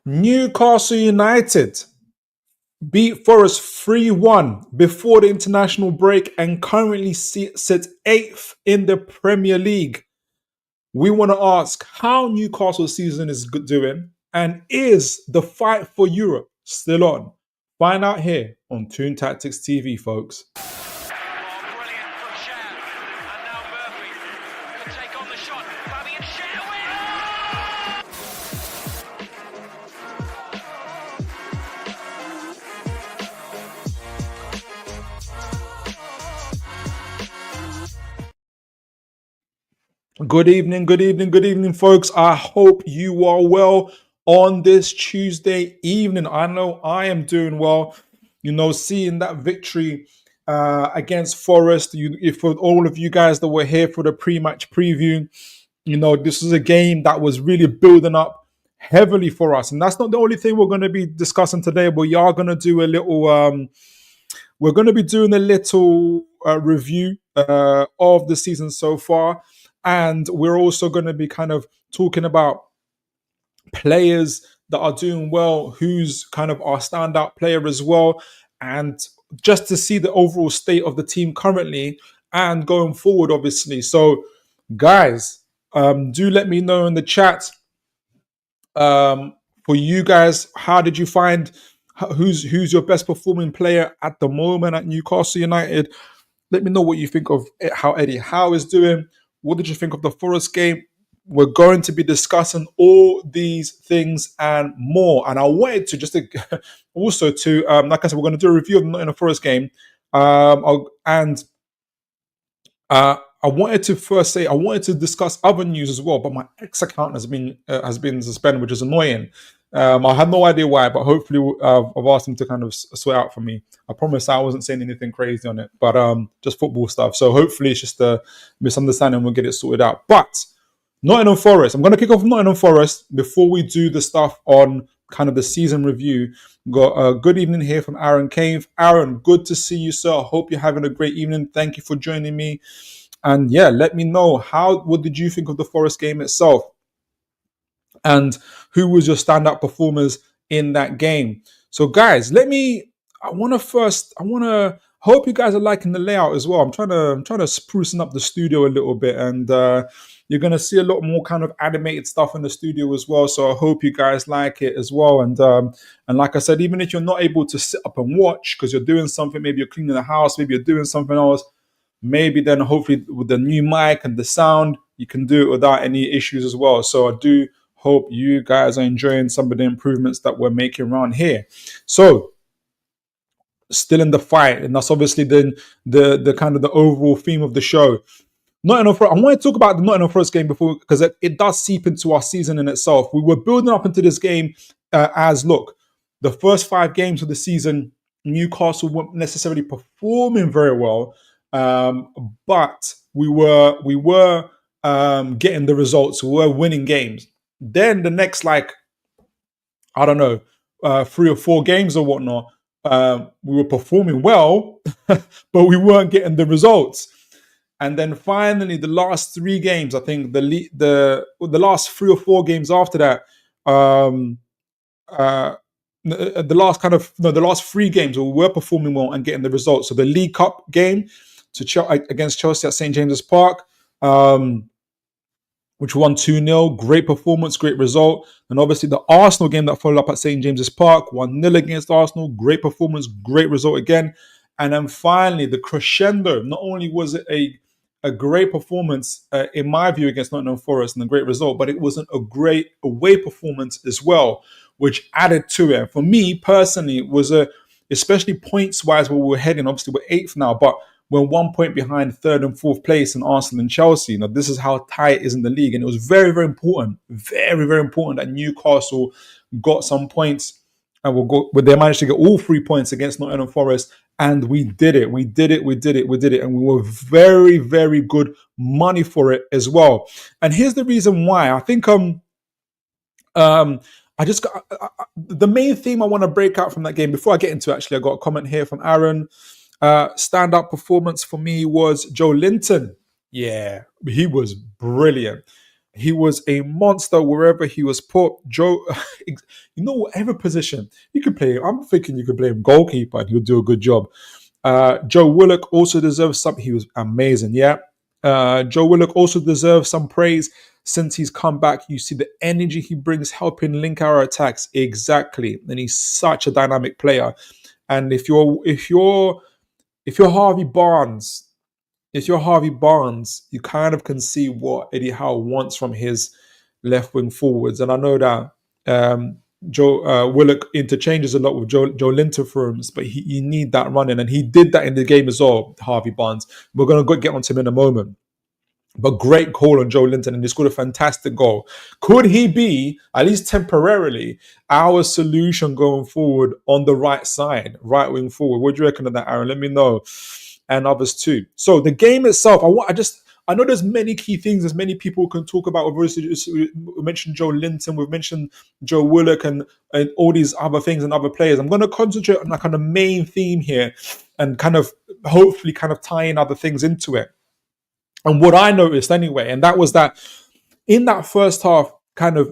Newcastle United beat Forest 3-1 before the international break and currently sit 8th in the Premier League. We want to ask how Newcastle's season is doing and is the fight for Europe still on? Find out here on Toon Tactics TV, folks. Good evening, folks. I hope you are well on this Tuesday evening. I know I am doing well. You know, seeing that victory against Forest. For all of you guys that were here for the pre-match preview, you know, this is a game that was really building up heavily for us, and that's not the only thing we're going to be discussing today. But we are going to do a little. We're going to be doing a little review of the season so far. And we're also going to be kind of talking about players that are doing well, who's kind of our standout player as well, and just to see the overall state of the team currently and going forward, obviously. So, guys, do let me know in the chat for you guys, how did you find who's your best performing player at the moment at Newcastle United? Let me know what you think of how Eddie Howe is doing. What did you think of the Forest game? We're going to be discussing all these things and more. And I wanted to just also to, like I said, we're going to do a review of the Nottingham Forest game. I wanted to first say I wanted to discuss other news as well, but my X account has been suspended, which is annoying. I have no idea why, but hopefully I've asked him to kind of sort out for me. I promise I wasn't saying anything crazy on it, but just football stuff. So hopefully it's just a misunderstanding. We'll get it sorted out. But Nottingham Forest. I'm going to kick off Nottingham Forest before we do the stuff on kind of the season review. We've got a good evening here from Aaron Cave. Aaron, good to see you, sir. I hope you're having a great evening. Thank you for joining me. And yeah, let me know what did you think of the Forest game itself? And who was your standout performers in that game? So guys, I hope you guys are liking the layout as well. I'm trying to sprucing up the studio a little bit, and you're going to see a lot more kind of animated stuff in the studio as well. So I hope you guys like it as well. And like I said, even if you're not able to sit up and watch because you're doing something, maybe you're cleaning the house, maybe you're doing something else, maybe then hopefully with the new mic and the sound, you can do it without any issues as well. So I do hope you guys are enjoying some of the improvements that we're making around here. So still in the fight, and that's obviously the kind of the overall theme of the show. Nottingham Forest. I want to talk about the Nottingham Forest game before, because it does seep into our season in itself. We were building up into this game the first 5 games of the season, Newcastle weren't necessarily performing very well, but we were getting the results. We were winning games. Then the next, 3 or 4 games or whatnot, we were performing well, but we weren't getting the results. And then finally, the last 3 games, I think the last 3 or 4 games after that, the last 3 games, we were performing well and getting the results. So the League Cup game against Chelsea at St James's Park, which won 2-0. Great performance, great result. And obviously the Arsenal game that followed up at St James's Park, 1-0 against Arsenal. Great performance, great result again. And then finally, the crescendo. Not only was it a great performance, in my view, against Nottingham Forest and a great result, but it was a great away performance as well, which added to it. For me personally, it was especially points-wise where we were heading. Obviously, we're 8th now, but we're 1 point behind 3rd and 4th place in Arsenal and Chelsea. Now, this is how tight it is in the league. And it was very, very important, very, very important that Newcastle got some points. And they managed to get all 3 points against Nottingham Forest. And we did it. We did it. And we were very, very good money for it as well. And here's the reason why. I think the main theme I want to break out from that game, before I get into it, actually, I got a comment here from Aaron. Standout performance for me was Joe Linton. Yeah, he was brilliant. He was a monster wherever he was put. Joe, whatever position you could play, I'm thinking you could play him goalkeeper and he'll do a good job. Joe Willock also deserves some. He was amazing, yeah. Joe Willock also deserves some praise since he's come back. You see the energy he brings, helping link our attacks exactly, and he's such a dynamic player. And if you're Harvey Barnes, you kind of can see what Eddie Howe wants from his left wing forwards. And I know that Joe Willock interchanges a lot with Joe Linton for him, but you need that running, and he did that in the game as well. Harvey Barnes. We're going to get onto him in a moment. But great call on Joe Linton, and he scored a fantastic goal. Could he be, at least temporarily, our solution going forward on the right side, right wing forward? What do you reckon of that, Aaron? Let me know, and others too. So the game itself, I know there's many key things, there's many people can talk about. We mentioned Joe Linton, we've mentioned Joe Willock, and all these other things and other players. I'm going to concentrate on the main theme here, and hopefully tie in other things into it. And what I noticed anyway, and that was that in that first half,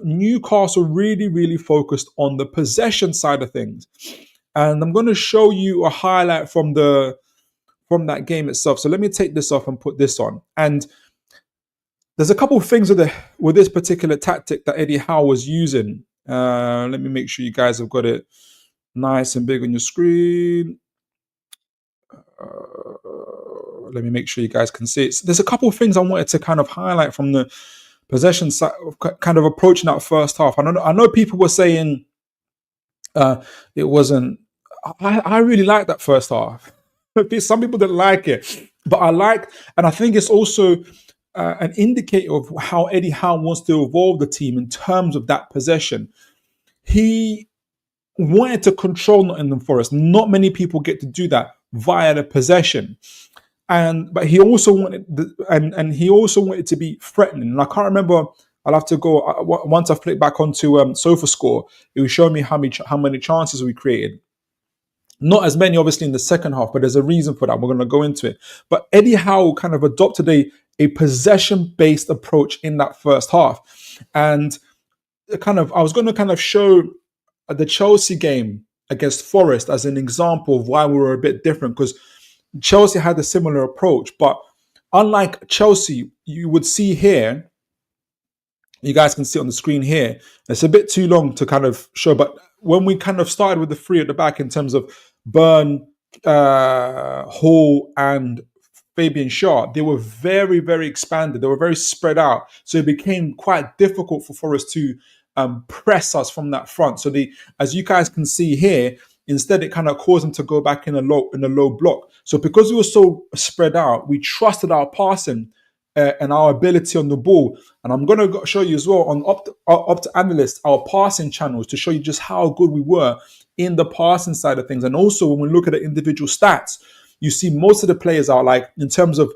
Newcastle really, really focused on the possession side of things. And I'm going to show you a highlight from that game itself. So let me take this off and put this on. And there's a couple of things with this particular tactic that Eddie Howe was using. Let me make sure you guys have got it nice and big on your screen. Let me make sure you guys can see it. So there's a couple of things I wanted to highlight from the possession side, approaching that first half. I know people were saying it wasn't. I really liked that first half. Some people didn't like it, but and I think it's also an indicator of how Eddie Howe wants to evolve the team in terms of that possession. He wanted to control Nottingham Forest. Not many people get to do that via the possession. But he also wanted it to be threatening. And I can't remember. I'll have to go once I flip back onto SofaScore. It will show me how many chances we created. Not as many, obviously, in the second half, but there's a reason for that. We're going to go into it. But Eddie Howe adopted a possession-based approach in that first half, and I was going to show the Chelsea game against Forest as an example of why we were a bit different, because Chelsea had a similar approach, but unlike Chelsea, you would see here, you guys can see on the screen here, it's a bit too long to show, but when we started with the three at the back in terms of Byrne, Hall, and Fabian Schär, they were very, very expanded. They were very spread out. So it became quite difficult for Forest to press us from that front. So as you guys can see here, instead it caused them to go back in a low block. So because we were so spread out, we trusted our passing and our ability on the ball. And I'm going to show you as well on Opta Analyst, our passing channels, to show you just how good we were in the passing side of things. And also when we look at the individual stats, you see most of the players are in terms of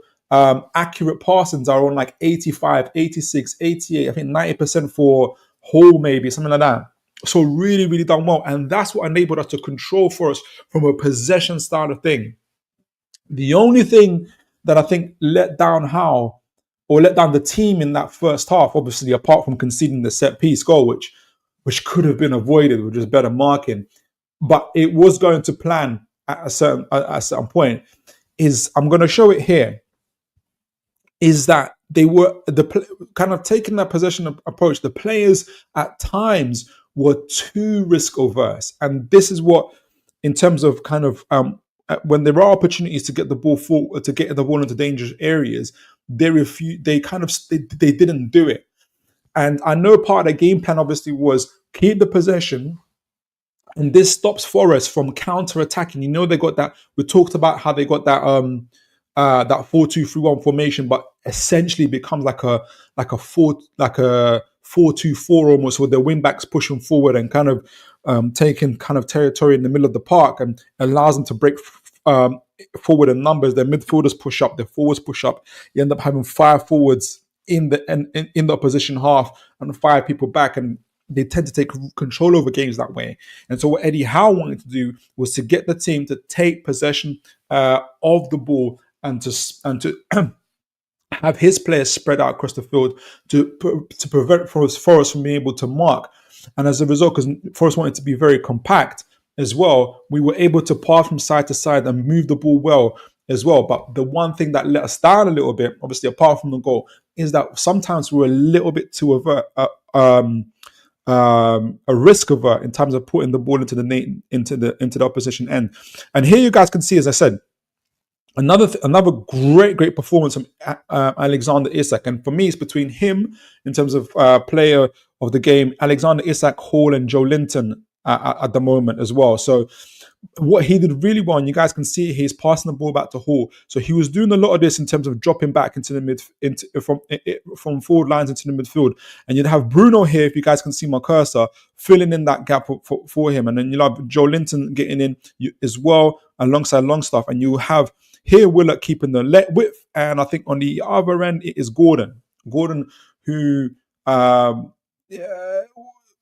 accurate passings are on 85, 86, 88, I think 90% for Hall, maybe something like that. So really, really done well. And that's what enabled us to control for us from a possession style of thing. The only thing that I think let down the team in that first half, obviously, apart from conceding the set piece goal, which could have been avoided with just better marking, but it was going to plan at a certain point, is I'm going to show it here, is that they were taking that possession approach. The players at times were too risk averse, and this is what, in terms of when there are opportunities to get the ball forward, to get the ball into dangerous areas, they didn't do it. And I know part of the game plan obviously was keep the possession, and this stops Forest from counter-attacking. They got that. We talked about how they got that 4-2-3-1 formation, but essentially becomes like a 4-2-4 almost, with the wing backs pushing forward and taking territory in the middle of the park, and allows them to break forward in numbers. Their midfielders push up, their forwards push up. You end up having 5 forwards in the opposition half and 5 people back, and they tend to take control over games that way. And so what Eddie Howe wanted to do was to get the team to take possession of the ball and to have his players spread out across the field to prevent Forest from being able to mark. And as a result, because Forest wanted to be very compact as well, we were able to pass from side to side and move the ball well as well. But the one thing that let us down a little bit, obviously apart from the goal, is that sometimes we were a little bit too avert, a risk avert in terms of putting the ball into the opposition end. And here you guys can see, as I said, another great performance from Alexander Isak. And for me, it's between him in terms of player of the game, Alexander Isak, Hall, and Joe Linton at the moment as well. So what he did really well, and you guys can see he's passing the ball back to Hall. So he was doing a lot of this in terms of dropping back into the from forward lines into the midfield. And you'd have Bruno here, if you guys can see my cursor, filling in that gap for him. And then you'll have Joe Linton getting in as well alongside Longstaff. And you have here Willock keeping the let width. And I think on the other end it is Gordon. Gordon, who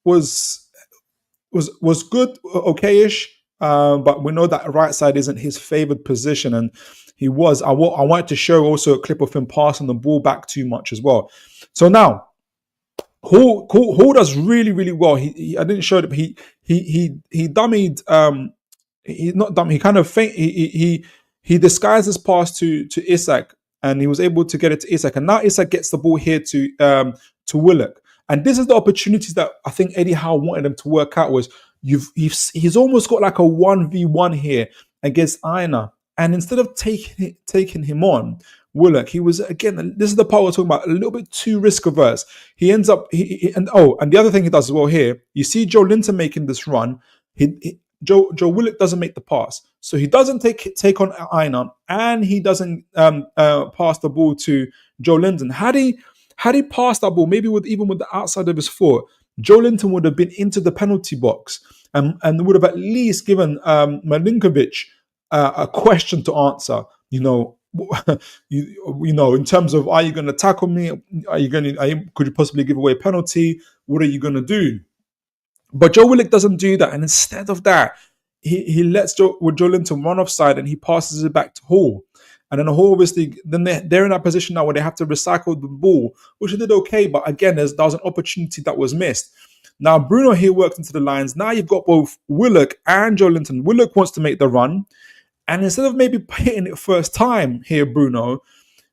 was good, okay-ish. But we know that right side isn't his favoured position, and he was. I wanted to show also a clip of him passing the ball back too much as well. So now, Hall does really well. I didn't show it, but he dummied. He not dummy. He kind of he disguised his pass to Isak, and he was able to get it to Isak. And now Isak gets the ball here to Willock. And this is the opportunities that I think Eddie Howe wanted him to work out. Was he's almost got like a 1v1 here against Aina, and instead of taking him on, Willock, he was, again, this is the part we're talking about, a little bit too risk averse. He ends up and the other thing he does as well here, you see Joe Linton making this run. Joe Willock doesn't make the pass, so he doesn't take on Aina, and he doesn't pass the ball to Joe Linton. Had he passed that ball, maybe even with the outside of his foot, Joe Linton would have been into the penalty box and would have at least given Milinkovic a question to answer. You know, in terms of, are you going to tackle me? Could you possibly give away a penalty? What are you going to do? But Joe Willock doesn't do that, and instead of that, he lets Joe Linton run offside, and he passes it back to Hall. And then Hall, obviously, then they're in that position now where they have to recycle the ball, which they did okay. But again, there was an opportunity that was missed. Now, Bruno here works into the lines. Now you've got both Willock and Joe Linton. Willock wants to make the run. And instead of maybe hitting it first time here, Bruno,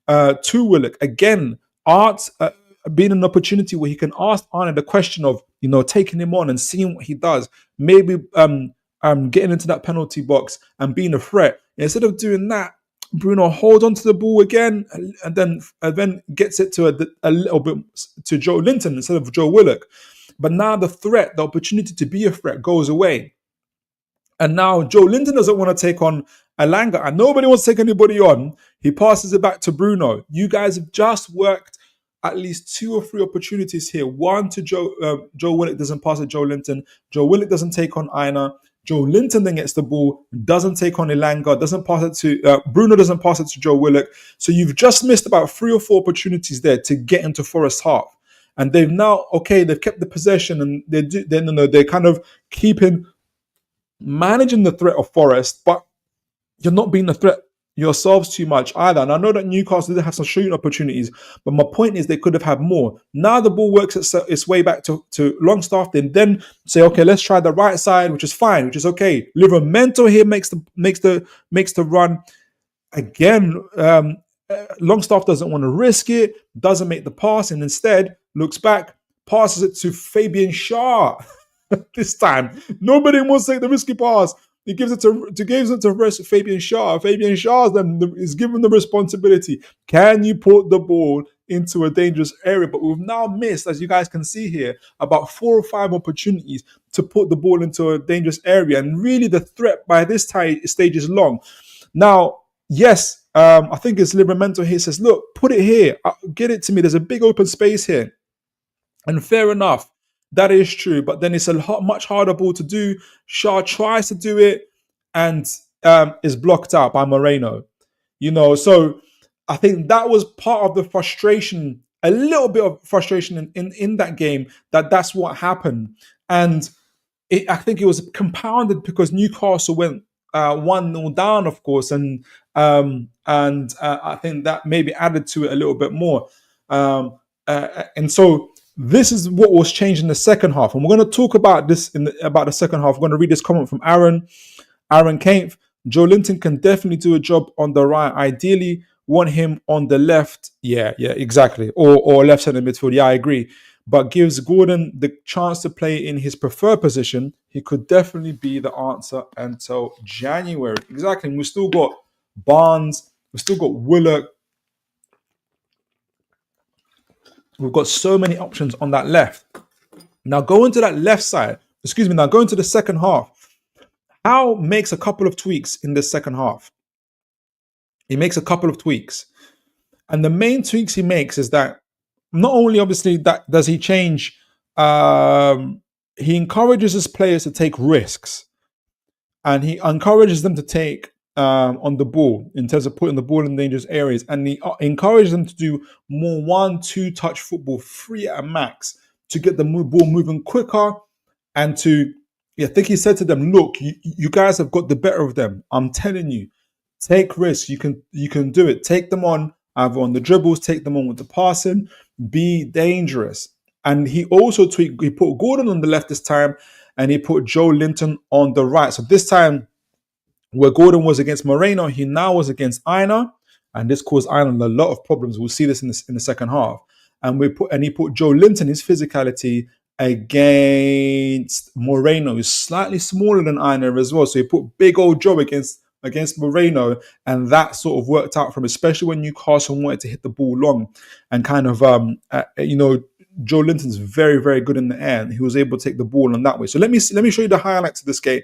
to Willock, again, Art being an opportunity where he can ask Arne the question of, taking him on and seeing what he does. Maybe getting into that penalty box and being a threat. Instead of doing that, Bruno holds onto the ball again and then gets it to a little bit to Joe Linton instead of Joe Willock. But now the opportunity to be a threat goes away. And now Joe Linton doesn't want to take on Alanga, and nobody wants to take anybody on. He passes it back to Bruno. You guys have just worked at least 2 or 3 opportunities here. One to Joe Willock doesn't pass it to Joe Linton. Joe Willock doesn't take on Aina. Joe Linton then gets the ball, doesn't take on Elanga, doesn't pass it to Bruno, doesn't pass it to Joe Willock. So you've just missed about 3 or 4 opportunities there to get into Forest half. And they've kept the possession, and they're kind of managing the threat of Forest, but you're not being a threat yourselves too much either. And I know that Newcastle did have some shooting opportunities, but my point is they could have had more. Now the ball works its way back to Longstaff. They then say, okay, let's try the right side, which is fine, which is okay. Livramento here makes the run. Again, Longstaff doesn't want to risk it, doesn't make the pass, and instead looks back, passes it to Fabian Schär. This time, nobody wants to take the risky pass. He gives it to Fabian Schär. Fabian Schär then is given the responsibility. Can you put the ball into a dangerous area? But we've now missed, as you guys can see here, about 4 or 5 opportunities to put the ball into a dangerous area. And really, the threat by this stage is long. Now, yes, I think it's Livramento here says, look, put it here. Get it to me. There's a big open space here. And fair enough. That is true, but then it's a much harder ball to do. Schär tries to do it and is blocked out by Moreno. So I think that was part of the frustration, a little bit of frustration in that game, that's what happened. And I think it was compounded because Newcastle went 1-0 down, of course, and and I think that maybe added to it a little bit more. And so this is what was changed in the second half, and we're going to talk about this about the second half. We're going to read this comment from Aaron Kampf. Joe Linton can definitely do a job on the right. Ideally, want him on the left. Yeah, exactly. Or left center midfield. Yeah, I agree. But gives Gordon the chance to play in his preferred position. He could definitely be the answer until January. Exactly. And we've still got Barnes. We've still got Willock. We've got so many options on that left. Now going to that left side. Now going to the second half. Howe makes a couple of tweaks in the second half. He makes a couple of tweaks. And the main tweaks he makes is that not only obviously that does he change, he encourages his players to take risks. And he encourages them to take on the ball in terms of putting the ball in dangerous areas. And he encourages them to do more 1-2 touch football, 3 at a max, to get the ball moving quicker and to, I think he said to them, look, you guys have got the better of them. I'm telling you, take risks. You can do it. Take them on, either on the dribbles, take them on with the passing, be dangerous. And he also tweaked, he put Gordon on the left this time, and he put Joe Linton on the right. So this time, where Gordon was against Moreno, he now was against Aina, and this caused Aina a lot of problems. We'll see this in the second half. And he put Joe Linton, his physicality, against Moreno, who's slightly smaller than Aina as well. So he put big old Joe against Moreno, and that sort of worked out for him, especially when Newcastle wanted to hit the ball long and kind of Joe Linton's very, very good in the air, and he was able to take the ball on that way. So let me show you the highlights of this game,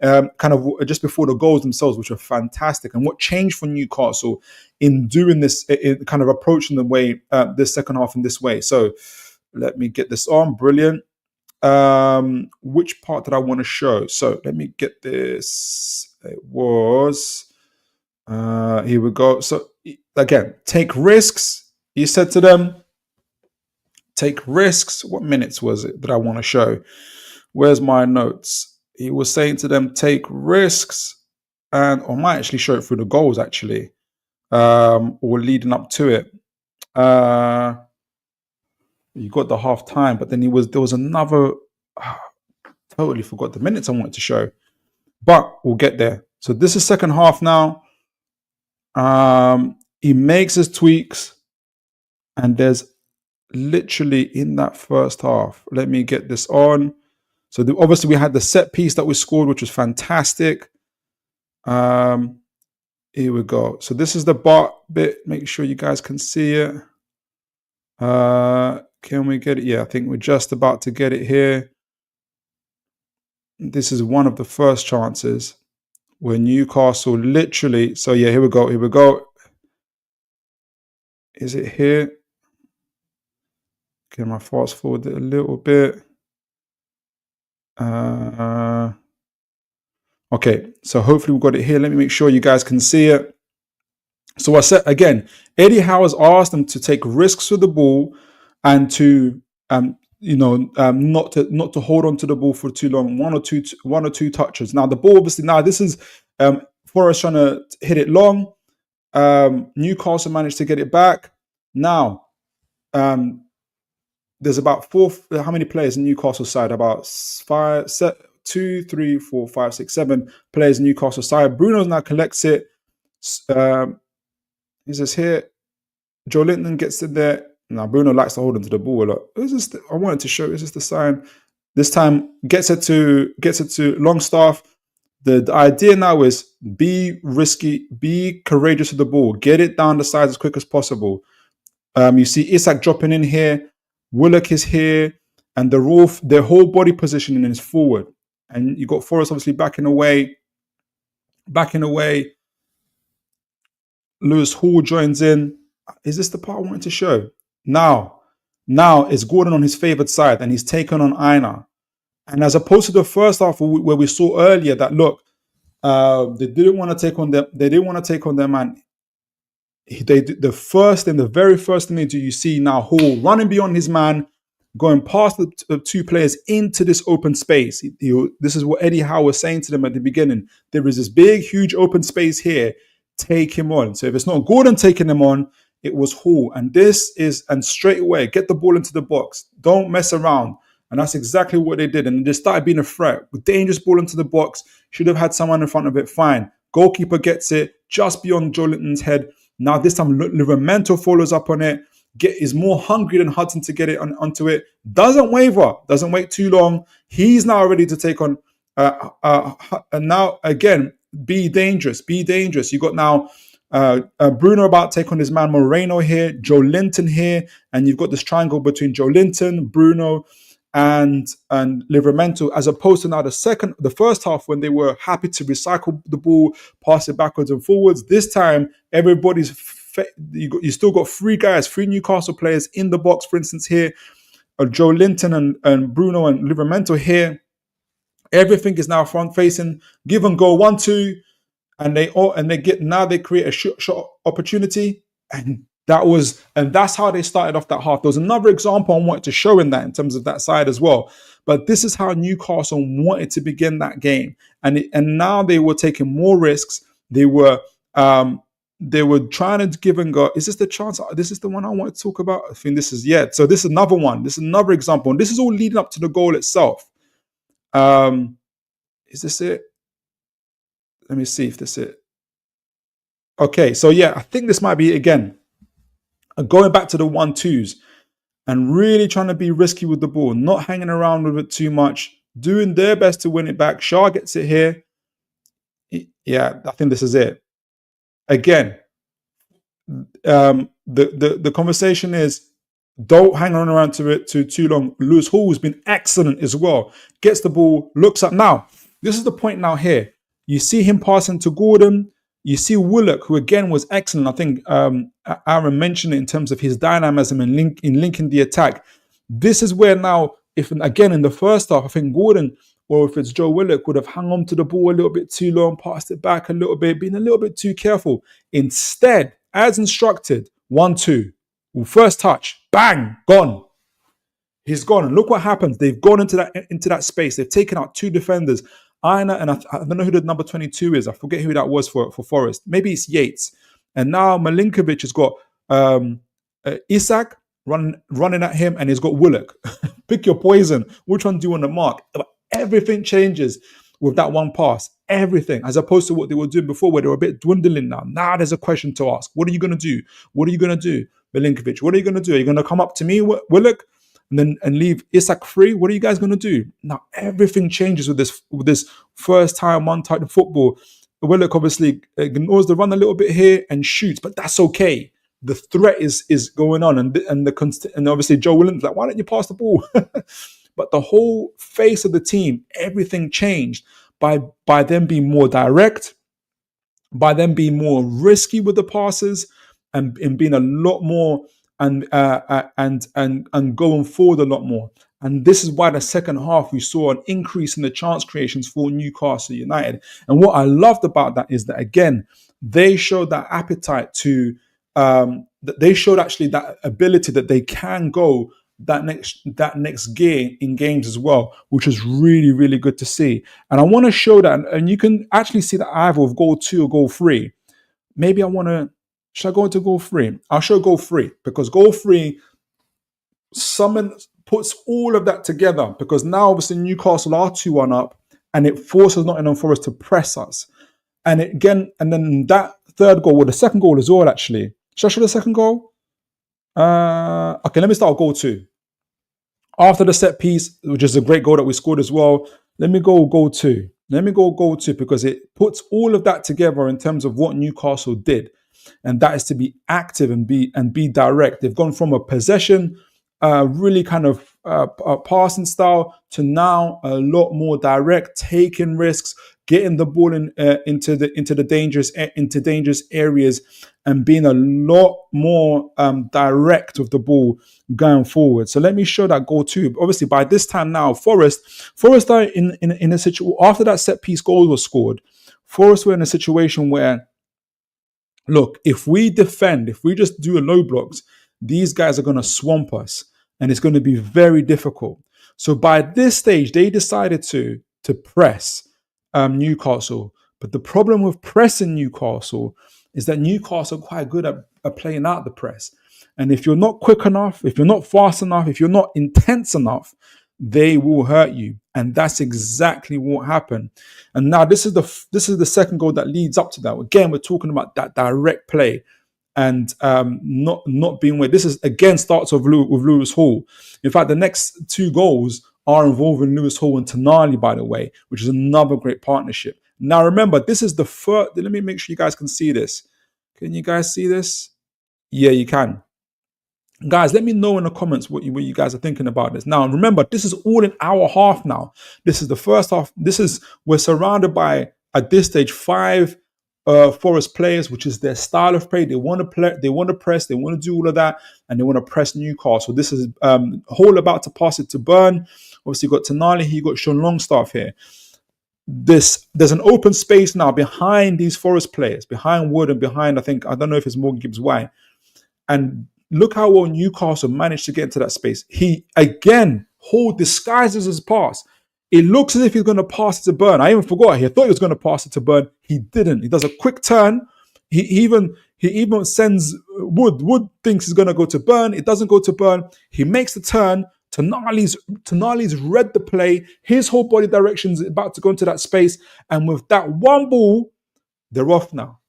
kind of just before the goals themselves, which are fantastic, and what changed for Newcastle in doing this, in kind of approaching the way this second half in this way. So let me get this on. Brilliant. Which part did I want to show? So let me get this. It was here we go. So again, take risks. He said to them, take risks. What minutes was it that I want to show? Where's my notes? He was saying to them, take risks, and I might actually show it through the goals actually, or leading up to it. You got the half time, but then there was another. Totally forgot the minutes I wanted to show, but we'll get there. So this is second half now. He makes his tweaks, and there's literally in that first half. Let me get this on. So obviously we had the set piece that we scored, which was fantastic. Here we go. So this is the bar bit. Make sure you guys can see it. Can we get it? Yeah, I think we're just about to get it here. This is one of the first chances where Newcastle literally. So yeah, here we go. Here we go. Is it here? Can I fast forward it a little bit? Okay, so hopefully we've got it here. Let me make sure you guys can see it. So I said again, Eddie Howe has asked them to take risks with the ball and to not to hold on to the ball for too long. One or two touches. Now the ball, obviously, now this is Forest trying to hit it long. Newcastle managed to get it back. Now there's about how many players in Newcastle side? About 2, 3, 4, 5, 6, 7 players in Newcastle side. Bruno now collects it. Is this here? Joe Linton gets it there. Now Bruno likes to hold onto the ball a lot. Is this? I wanted to show. Is this the sign? This time gets it to Longstaff. The idea now is be risky, be courageous with the ball, get it down the sides as quick as possible. You see Isak dropping in here, Willock is here, and their whole body positioning is forward. And you got Forrest obviously backing away. Lewis Hall joins in. Is this the part I wanted to show? Now it's Gordon on his favoured side, and he's taken on Aina. And as opposed to the first half where we saw earlier that look, they didn't want to take on them. They didn't want to take on their man. The very first thing they do, you see now Hall running beyond his man, going past the two players into this open space. This is what Eddie Howe was saying to them at the beginning. There is this big, huge open space here. take him on. So if it's not Gordon taking him on, it was Howe. And straight away, get the ball into the box. Don't mess around. And that's exactly what they did. And they started being a threat. Dangerous ball into the box. Should have had someone in front of it. Fine. Goalkeeper gets it just beyond Joe Linton's head. Now this time Livramento follows up on it. Is more hungry than Hudson to get it onto it. Doesn't waver. Doesn't wait too long. He's now ready to take on. And now again, be dangerous. Be dangerous. You got now Bruno about to take on his man Moreno here. Joe Linton here, and you've got this triangle between Joe Linton, Bruno, and Livramento, as opposed to now the first half when they were happy to recycle the ball, pass it backwards and forwards. This time, you still got three Newcastle players in the box. For instance, here, Joe Linton and Bruno and Livramento here. Everything is now front facing. Give and go 1-2, and they create a shot opportunity, and that's how they started off that half. There was another example I wanted to show in terms of that side as well. But this is how Newcastle wanted to begin that game, and now they were taking more risks. They were trying to give and go. Is this the chance? This is the one I want to talk about. I think this is So this is another one. This is another example, and this is all leading up to the goal itself. Is this it? Let me see if this is it. Okay, so yeah, I think this might be it again. Going back to the 1-2s and really trying to be risky with the ball, not hanging around with it too much, doing their best to win it back. Shaw gets it here. Yeah, I think this is it. Again, the conversation is don't hang on around to it too long. Lewis Hall has been excellent as well. Gets the ball, looks up. Now, this is the point now here. You see him passing to Gordon. You see Willock, who again was excellent. I think Aaron mentioned it in terms of his dynamism in linking the attack. This is where now, if again in the first half, I think Gordon, or if it's Joe Willock, would have hung on to the ball a little bit too long, passed it back a little bit, been a little bit too careful. Instead, as instructed, 1-2. First touch, bang, gone. He's gone. And look what happens. They've gone into that space. They've taken out two defenders. Aina, and I don't know who the number 22 is. I forget who that was for Forest. Maybe it's Yates. And now Milinkovic has got Isak running at him, and he's got Willock. Pick your poison. Which one do you want to mark? Everything changes with that one pass. Everything, as opposed to what they were doing before, where they were a bit dwindling now. Now there's a question to ask. What are you going to do? What are you going to do, Milinkovic? What are you going to do? Are you going to come up to me, Willock, and leave Isak free? What are you guys going to do? Now everything changes with this first time one-touch football. Willock obviously ignores the run a little bit here and shoots, but that's okay. The threat is going on, and obviously Joe Williams like, why don't you pass the ball? But the whole face of the team, everything changed by them being more direct, by them being more risky with the passes, and being a lot more and going forward a lot more. And this is why the second half we saw an increase in the chance creations for Newcastle United. And what I loved about that is that again they showed that appetite to they showed actually that ability that they can go that next gear in games as well, which is really, really good to see. And I want to show that, and you can actually see that either with goal 2 or goal 3. Maybe should I go into goal 3? I'll show goal 3, because goal 3 puts all of that together, because now obviously Newcastle are 2-1 up, and it forces Nottingham Forest to press us. And then that third goal, well, the second goal as well, actually. Should I show the second goal? Okay, let me start with goal 2. After the set piece, which is a great goal that we scored as well, let me go goal 2. Because it puts all of that together in terms of what Newcastle did, and that is to be active and be direct. They've gone from a possession, really kind of passing style, to now a lot more direct, taking risks, getting the ball into dangerous areas, and being a lot more direct with the ball going forward. So let me show that goal 2. Obviously, by this time now, Forest are in a situation after that set piece goal was scored. Forest were in a situation where, look, if we defend, if we just do a low blocks, these guys are going to swamp us, and it's going to be very difficult. So by this stage, they decided to press Newcastle. But the problem with pressing Newcastle is that Newcastle are quite good at playing out the press. And if you're not quick enough, if you're not fast enough, if you're not intense enough, they will hurt you. And that's exactly what happened. And now this is the second goal that leads up to that. Again, we're talking about that direct play and not being where this is again starts with Lewis Hall. In fact, the next two goals are involving Lewis Hall and Tonali, by the way, which is another great partnership. Now, remember, this is the first. Let me make sure you guys can see this. Can you guys see this? Yeah, you can. Guys, let me know in the comments what you guys are thinking about this. Now, remember, this is all in our half now. This is the first half. We're surrounded by, at this stage, 5 Forest players, which is their style of play. They want to play, they want to press, they want to do all of that, and they want to press Newcastle. This is Hall about to pass it to Burn. Obviously, you've got Tonali, you got Sean Longstaff here. There's an open space now behind these Forest players, behind Wood and behind, I don't know if it's Morgan Gibbs-White. And look how well Newcastle managed to get into that space. He, again, Hall disguises his pass. It looks as if he's going to pass it to Burn. I even forgot. I thought he was going to pass it to Burn. He didn't. He does a quick turn. He even sends Wood. Wood thinks he's going to go to Burn. It doesn't go to Burn. He makes the turn. Tonali's read the play. His whole body direction is about to go into that space. And with that one ball, they're off now.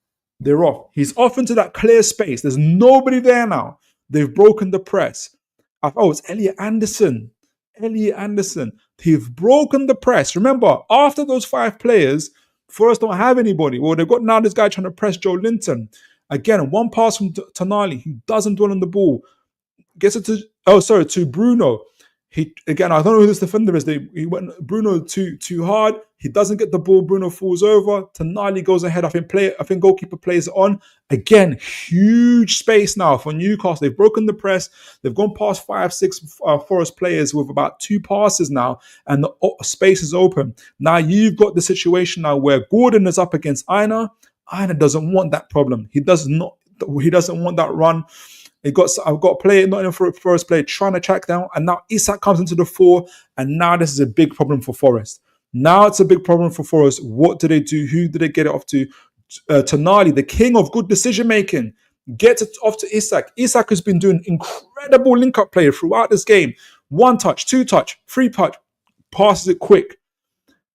They're off. He's off into that clear space. There's nobody there now. They've broken the press. It's Elliot Anderson. They've broken the press. Remember, after those 5 players, Forest don't have anybody. Well, they've got now this guy trying to press Joe Linton. Again, one pass from Tonali. He doesn't dwell on the ball. Gets it to Bruno. I don't know who this defender is. He went Bruno too hard. He doesn't get the ball. Bruno falls over. Tonali goes ahead. I think goalkeeper plays it on. Again, huge space now for Newcastle. They've broken the press. They've gone past 5-6 Forest players with about 2 passes now, and the space is open. Now you've got the situation now where Gordon is up against Aina. Aina doesn't want that problem. He doesn't want that run. I've got a player, not in for Forest player, trying to track down, and now Isak comes into the fore, and now this is a big problem for Forest. Now it's a big problem for Forest. What do they do? Who do they get it off to? Tonali, the king of good decision making, gets it off to Isak. Isak has been doing incredible link-up play throughout this game. 1 touch, 2 touch, 3 touch, passes it quick.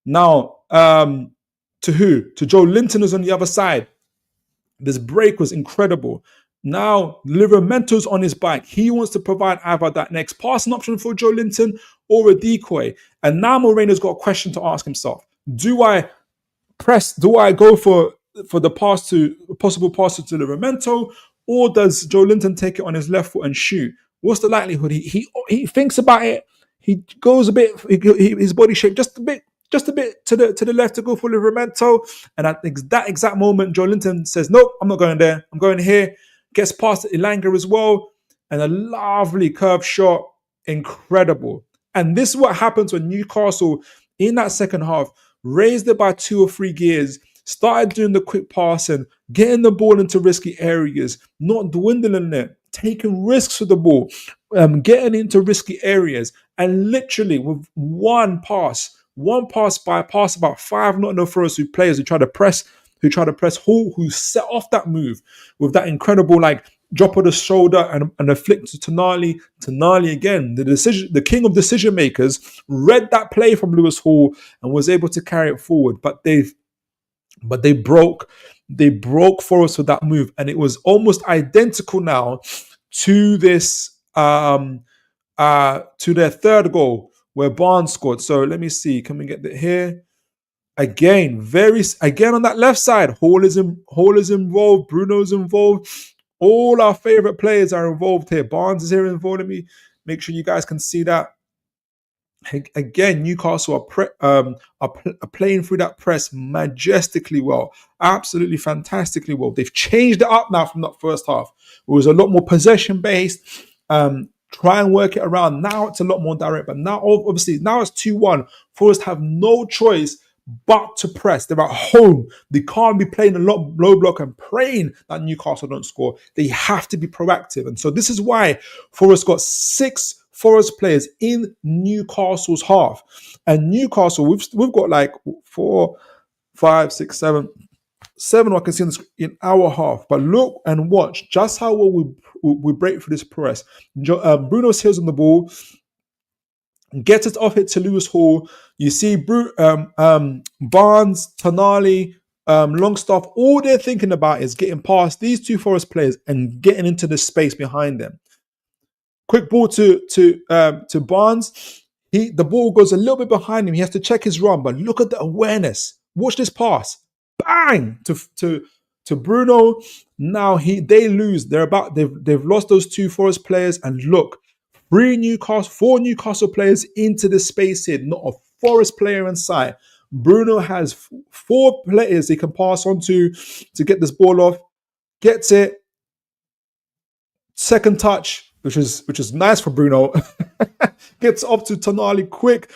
Now, to who? To Joe Linton, who's on the other side. This break was incredible. Now, Livermento's on his bike. He wants to provide either that next passing option for Joe Linton or a decoy. And now Moreno's got a question to ask himself. Do I go for the possible pass to Livermento, or does Joe Linton take it on his left foot and shoot? What's the likelihood? He thinks about it. He goes a bit, his body shape just a bit to the left to go for Livermento. And at that exact moment, Joe Linton says, nope, I'm not going there. I'm going here. Gets past Elanga as well, and a lovely curved shot. Incredible. And this is what happens when Newcastle, in that second half, raised it by 2 or 3 gears, started doing the quick passing, getting the ball into risky areas, not dwindling it, taking risks with the ball, getting into risky areas, and literally with one pass bypass about 5 Nottingham Forest players who try to press Hall, who set off that move with that incredible drop of the shoulder and a flick to Tonali. Tonali again, the king of decision makers, read that play from Lewis Hall and was able to carry it forward. But they broke Forest with that move, and it was almost identical now to this to their third goal where Barnes scored. So let me see. Can we get that here? Again on that left side, Hall is involved, Bruno's involved, all our favorite players are involved here. Barnes is here involved. Let me make sure you guys can see that. Again, Newcastle are playing through that press majestically well, absolutely fantastically well. They've changed it up now from that first half. It was a lot more possession based. Try and work it around. Now it's a lot more direct, but now obviously now it's 2-1. Forest have no choice but to press. They're at home. They can't be playing a lot low block and praying that Newcastle don't score. They have to be proactive. And so this is why Forest got 6 Forest players in Newcastle's half. And Newcastle, we've got 4, 5, 6, 7, 7 I can see on the screen, in our half. But look and watch just how well we break through this press. Bruno Silva's on the ball, gets it off it to Lewis Hall. You see Barnes, Tonali, Longstaff. All they're thinking about is getting past these two Forest players and getting into the space behind them. Quick ball to Barnes. The ball goes a little bit behind him. He has to check his run, but look at the awareness. Watch this pass. Bang to Bruno. Now they lose. They've lost those two Forest players, and look, 4 Newcastle players into the space here. Not a Forest player in sight. Bruno has 4 players he can pass on to get this ball off. Gets it. Second touch, which is nice for Bruno. Gets up to Tonali quick.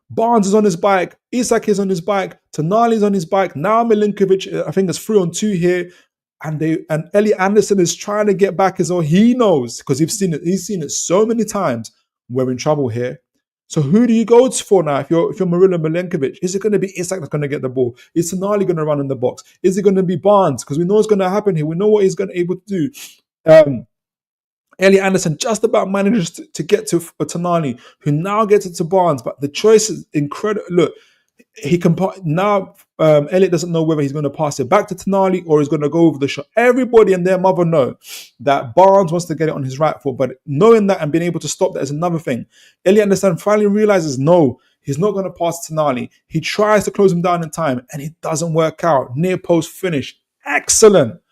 Barnes is on his bike. Isak is on his bike. Tonali's on his bike. Now Milinkovic, I think it's 3-on-2 here. And Elliot Anderson is trying to get back as well. He knows, because he's seen it so many times. We're in trouble here. So who do you go for now if you're Marilla Milinkovic? Is it going to be Isak that's going to get the ball? Is Tonali going to run in the box? Is it going to be Barnes? Because we know what's going to happen here. We know what he's going to be able to do. Elliot Anderson just about manages to get to Tonali, who now gets it to Barnes, but the choice is incredible. Look, he can now. Elliot doesn't know whether he's going to pass it back to Tonali or he's going to go over the shot. Everybody and their mother know that Barnes wants to get it on his right foot, but knowing that and being able to stop that is another thing. Elliot Anderson finally realizes no, he's not going to pass Tonali. He tries to close him down in time, and it doesn't work out. Near post finish, excellent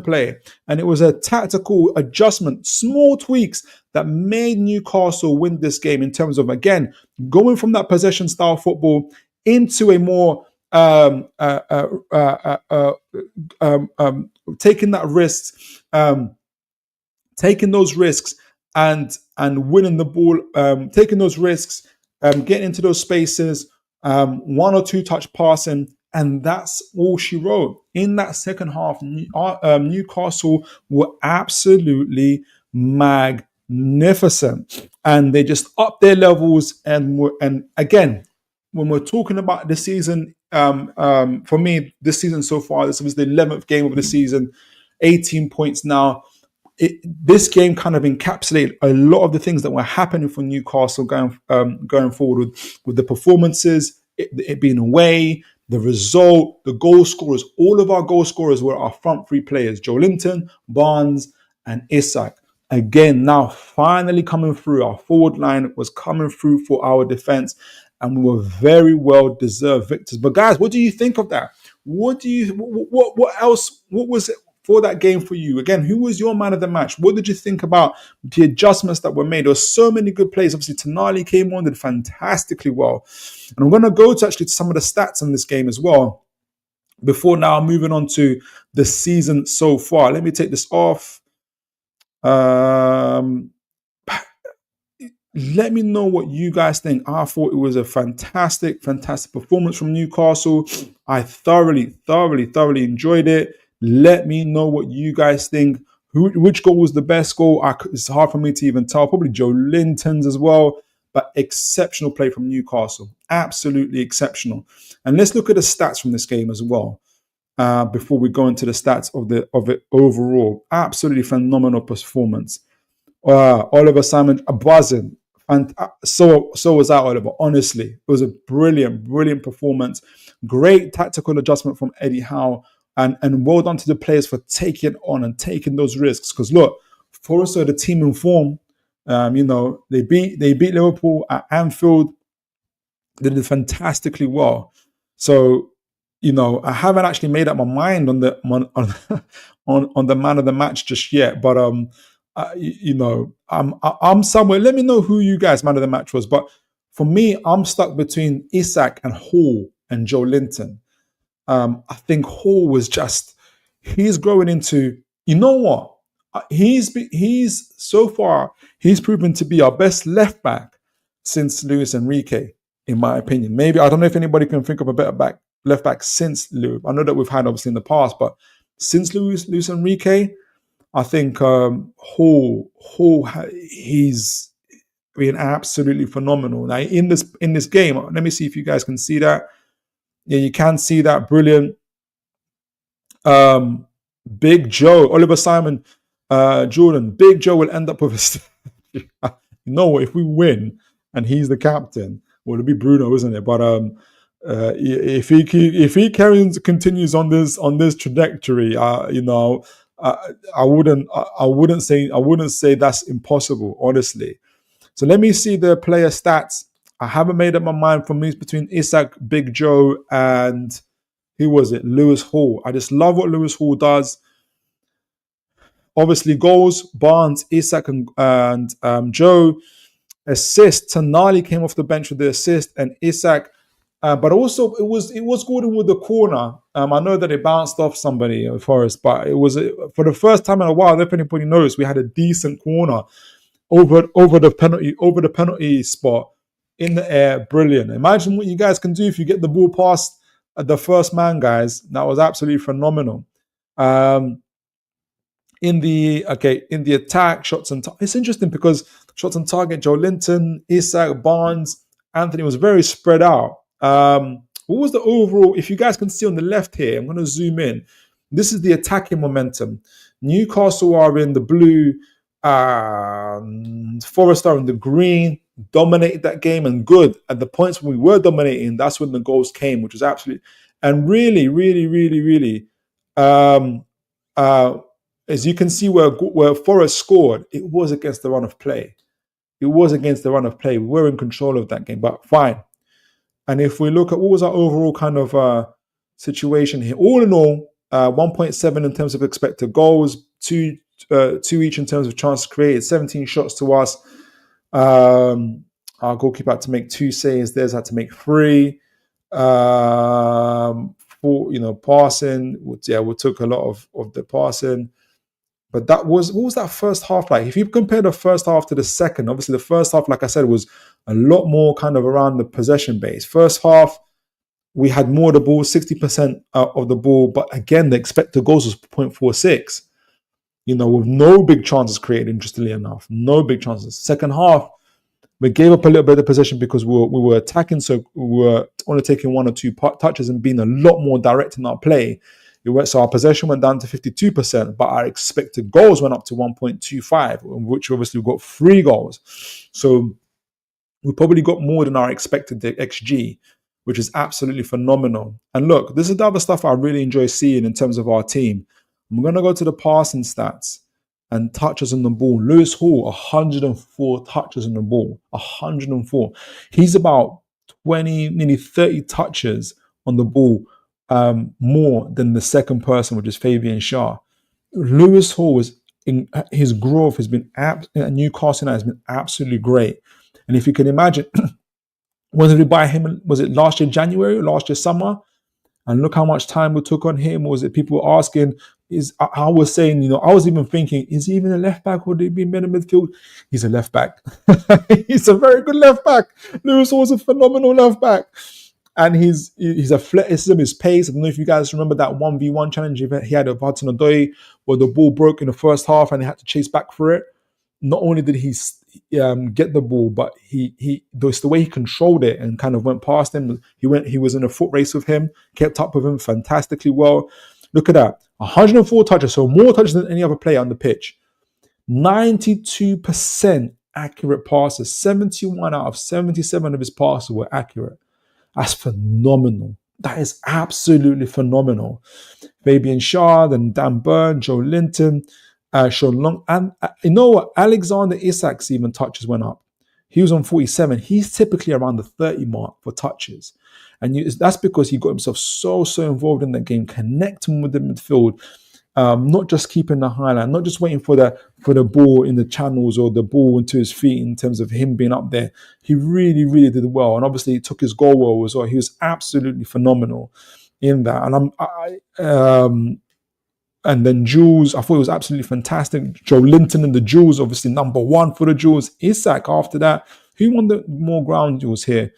play. And it was a tactical adjustment, small tweaks that made Newcastle win this game in terms of, again, going from that possession style football into a more taking that risk, taking those risks and winning the ball, taking those risks, getting into those spaces, 1 or 2 touch passing. And that's all she wrote. In that second half, Newcastle were absolutely magnificent. And they just upped their levels. And again, when we're talking about the season, for me, this season so far, this was the 11th game of the season, 18 points now. This game kind of encapsulated a lot of the things that were happening for Newcastle going forward with the performances, it being away, the result, the goal scorers. All of our goal scorers were our front 3 players, Joelinton, Barnes, and Isak. Again, now finally coming through. Our forward line was coming through for our defense, and we were very well deserved victors. But guys, what do you think of that? What else? What was it for that game for you? Again, who was your man of the match? What did you think about the adjustments that were made? There were so many good plays. Obviously, Tonali came on, did fantastically well. And I'm going to go to some of the stats on this game as well, before now moving on to the season so far. Let me take this off. Let me know what you guys think. I thought it was a fantastic performance from Newcastle. I thoroughly enjoyed it. Let me know what you guys think. Which goal was the best goal? It's hard for me to even tell. Probably Joelinton's as well. But exceptional play from Newcastle. Absolutely exceptional. And let's look at the stats from this game as well. Before we go into the stats of it overall. Absolutely phenomenal performance. Oliver Simon, buzzing. And so was that, Oliver. Honestly, it was a brilliant performance. Great tactical adjustment from Eddie Howe. And well done to the players for taking it on and taking those risks. Because look, Forest are the team in form. They beat Liverpool at Anfield. They did fantastically well. So, I haven't actually made up my mind on the on the man of the match just yet. But I'm somewhere. Let me know who you guys man of the match was. But for me, I'm stuck between Isak and Hall and Joelinton. I think Hall was he's growing into, what? He's so far, he's proven to be our best left back since Luis Enrique, in my opinion. Maybe, I don't know if anybody can think of a better left back since Luis. I know that we've had obviously in the past, but since Luis Enrique, I think Hall, he's been absolutely phenomenal. Now in this game, let me see if you guys can see that. Yeah, you can see that brilliant. Big Joe, Oliver Simon, Jordan. Big Joe will end up with a. You know what? If we win and he's the captain, well, it'll be Bruno, isn't it? But if he continues on this trajectory, I wouldn't say that's impossible, honestly. So let me see the player stats. I haven't made up my mind for me between Isak, Big Joe, and who was it? Lewis Hall. I just love what Lewis Hall does. Obviously, goals, Barnes, Isak, and Joe. Assist, Tonali came off the bench with the assist, and Isak. But also, it was Gordon with the corner. I know that it bounced off somebody, Forest, but it was for the first time in a while. If anybody knows, we had a decent corner over the penalty spot in the air. Brilliant. Imagine what you guys can do if you get the ball past the first man, guys. That was absolutely phenomenal. In the attack, shots on target. It's interesting because shots on target, Joe Linton, Isak, Barnes, Anthony was very spread out. What was the overall? If you guys can see on the left here, I'm going to zoom in. This is the attacking momentum. Newcastle are in the blue, Forest are in the green, dominated that game, and good. At the points when we were dominating, that's when the goals came, which was absolutely, and really, really, really, really, as you can see where Forest scored, it was against the run of play. It was against the run of play. We were in control of that game, but fine. And if we look at what was our overall kind of situation here, all in all, 1.7 in terms of expected goals, two each in terms of chances created, 17 shots to us. Our goalkeeper had to make 2 saves. Theirs had to make 3. Passing. We took a lot of the passing. But what was that first half like? If you compare the first half to the second, obviously the first half, like I said, was a lot more kind of around the possession base. First half, we had more of the ball, 60% of the ball, but again, the expected goals was 0.46. With no big chances created, interestingly enough. No big chances. Second half, we gave up a little bit of possession because we were attacking, so we were only taking 1 or 2 touches and being a lot more direct in our play. So our possession went down to 52%, but our expected goals went up to 1.25, which obviously we got 3 goals. So we probably got more than our expected XG, which is absolutely phenomenal. And look, this is the other stuff I really enjoy seeing in terms of our team. I'm going to go to the passing stats and touches on the ball. Lewis Hall, 104 touches on the ball. 104. He's about 20, nearly 30 touches on the ball, more than the second person, which is Fabian Schär. Lewis Hall his growth has been at Newcastle United has been absolutely great. And if you can imagine, when did we buy him? Was it last year January or last year summer? And look how much time we took on him. Was it people were asking? I was saying, I was even thinking, is he even a left back or did he be in the midfield? He's a left back. He's a very good left back. Lewis Hall's a phenomenal left back. And his athleticism, his pace. I don't know if you guys remember that 1v1 challenge he had at Hudson Odoi, where the ball broke in the first half and he had to chase back for it. Not only did he get the ball, but the way he controlled it and kind of went past him. He was in a foot race with him, kept up with him fantastically well. Look at that, 104 touches, so more touches than any other player on the pitch. 92% accurate passes. 71 out of 77 of his passes were accurate. That's phenomenal. That is absolutely phenomenal. Fabian Schär, then Dan Burn, Joe Linton, Sean Long, and you know what? Alexander Isak's even touches went up. He was on 47. He's typically around the 30 mark for touches. And that's because he got himself so involved in that game, connecting with the midfield, not just keeping the highline, not just waiting for the ball in the channels or the ball into his feet in terms of him being up there. He really, really did well. And obviously he took his goal well as well. He was absolutely phenomenal in that. And and then Jules, I thought it was absolutely fantastic. Joe Linton and the Jules, obviously number 1 for the Jules. Isak after that. Who won the more ground Jules here?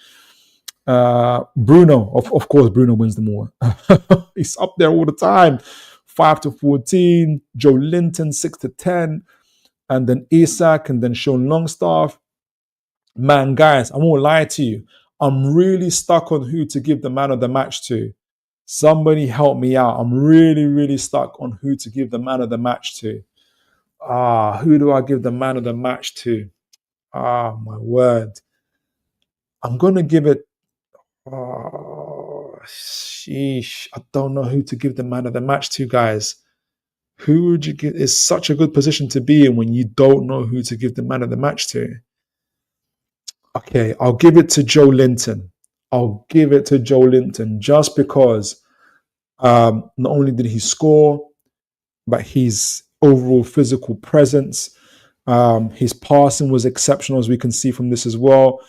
Bruno. Of course, Bruno wins them all. He's up there all the time. 5-14. Joe Linton, 6-10. And then Isak and then Sean Longstaff. Man, guys, I won't lie to you. I'm really stuck on who to give the man of the match to. Somebody help me out. I'm really, really stuck on who to give the man of the match to. Who do I give the man of the match to? My word. I'm going to give it. Sheesh. I don't know who to give the man of the match to, guys. Who would you give? It's such a good position to be in when you don't know who to give the man of the match to. Okay, I'll give it to Joe Linton. I'll give it to Joe Linton just because not only did he score, but his overall physical presence, his passing was exceptional, as we can see from this as well.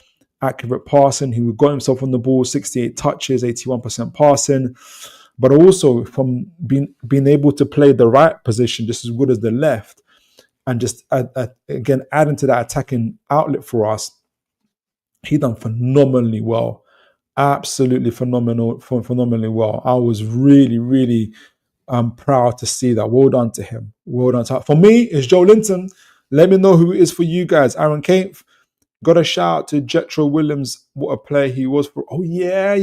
Accurate passing. He got himself on the ball, 68 touches, 81% passing. But also from being able to play the right position just as good as the left, and just again adding to that attacking outlet for us, he done phenomenally well. Absolutely phenomenally well. I was really, really proud to see that. Well done to him. Well done to him. For me, it's Joe Linton. Let me know who it is for you guys. Aaron Kempf. Got a shout out to Jetro Williams. What a player he was for. Oh yeah,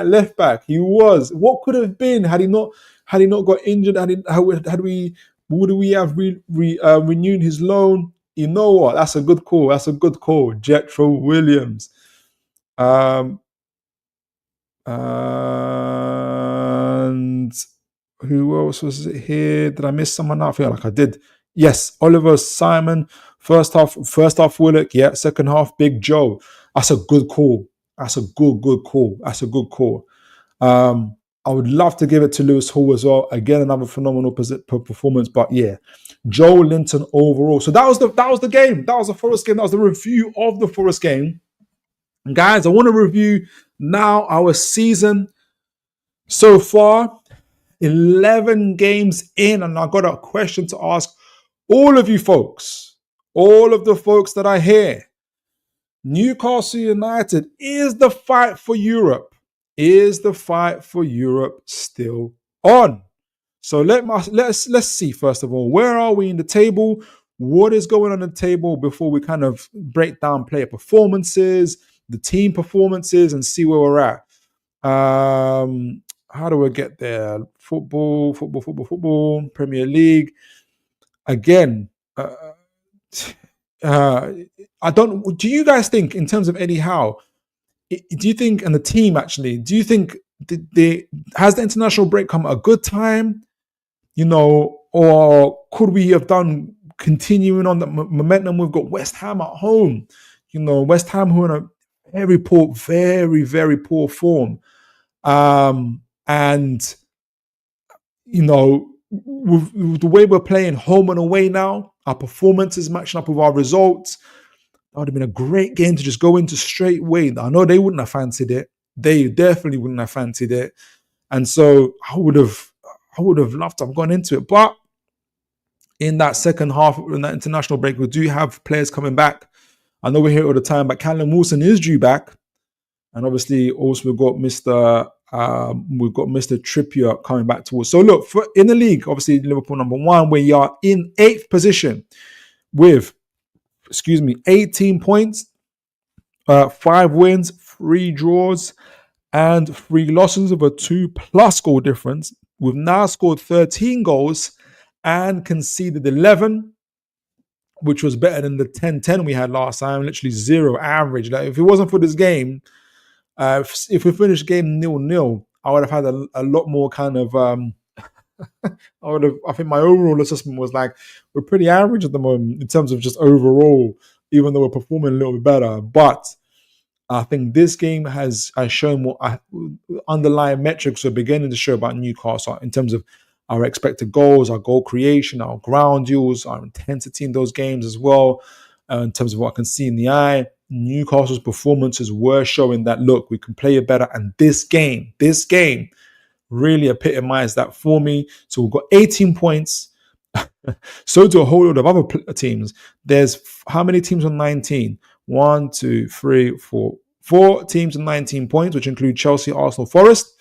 left back. He was. What could have been had he not got injured? Would we have renewed his loan? You know what? That's a good call. Jetro Williams. And who else was it here? Did I miss someone out? I feel like I did. Yes, Oliver Simon. First half Willock. Yeah, second half Big Joe. That's a good call. That's a good call. I would love to give it to Lewis Hall as well. Again, another phenomenal performance. But yeah, Joe Linton overall. So that was the game. That was the Forest game. That was the review of the Forest game. Guys, I want to review now our season so far. 11 games in, and I got a question to ask all of you folks, all of the folks that are here. Newcastle United, is the fight for Europe still on? So let's see, first of all, where are we in the table? What is going on the table before we kind of break down player performances, the team performances, and see where we're at. How do I get there? Football, Premier League. Again, I don't. Do you guys think, in terms of Eddie Howe, do you think, and the team actually, do you think has the international break come at a good time? Or could we have done continuing on the momentum? We've got West Ham at home. West Ham who are in a very poor, very, very poor form. And with the way we're playing home and away now, our performances matching up with our results, that would have been a great game to just go into straight away. I know they wouldn't have fancied it. They definitely wouldn't have fancied it. And so I would have loved to have gone into it. But in that second half, in that international break, we do have players coming back. I know we're here all the time, but Callum Wilson is due back. And obviously also we've got Mr. Trippier coming back towards. So look, in the league, obviously Liverpool number 1, we are in 8th position with, 18 points, 5 wins, 3 draws, and 3 losses with a 2+ goal difference. We've now scored 13 goals and conceded 11, which was better than the 10-10 we had last time, literally 0 average. Like, if it wasn't for this game, if we finished game 0-0, I would have had a lot more kind of I think my overall assessment was like, we're pretty average at the moment in terms of just overall, even though we're performing a little bit better. But I think this game has shown what underlying metrics are beginning to show about Newcastle in terms of our expected goals, our goal creation, our ground duels, our intensity in those games as well. In terms of what I can see in the eye, Newcastle's performances were showing that, look, we can play it better. And this game really epitomized that for me. So we've got 18 points. So do a whole lot of other teams. There's how many teams on 19? 1, 2, 3, 4. 4 teams on 19 points, which include Chelsea, Arsenal, Forest.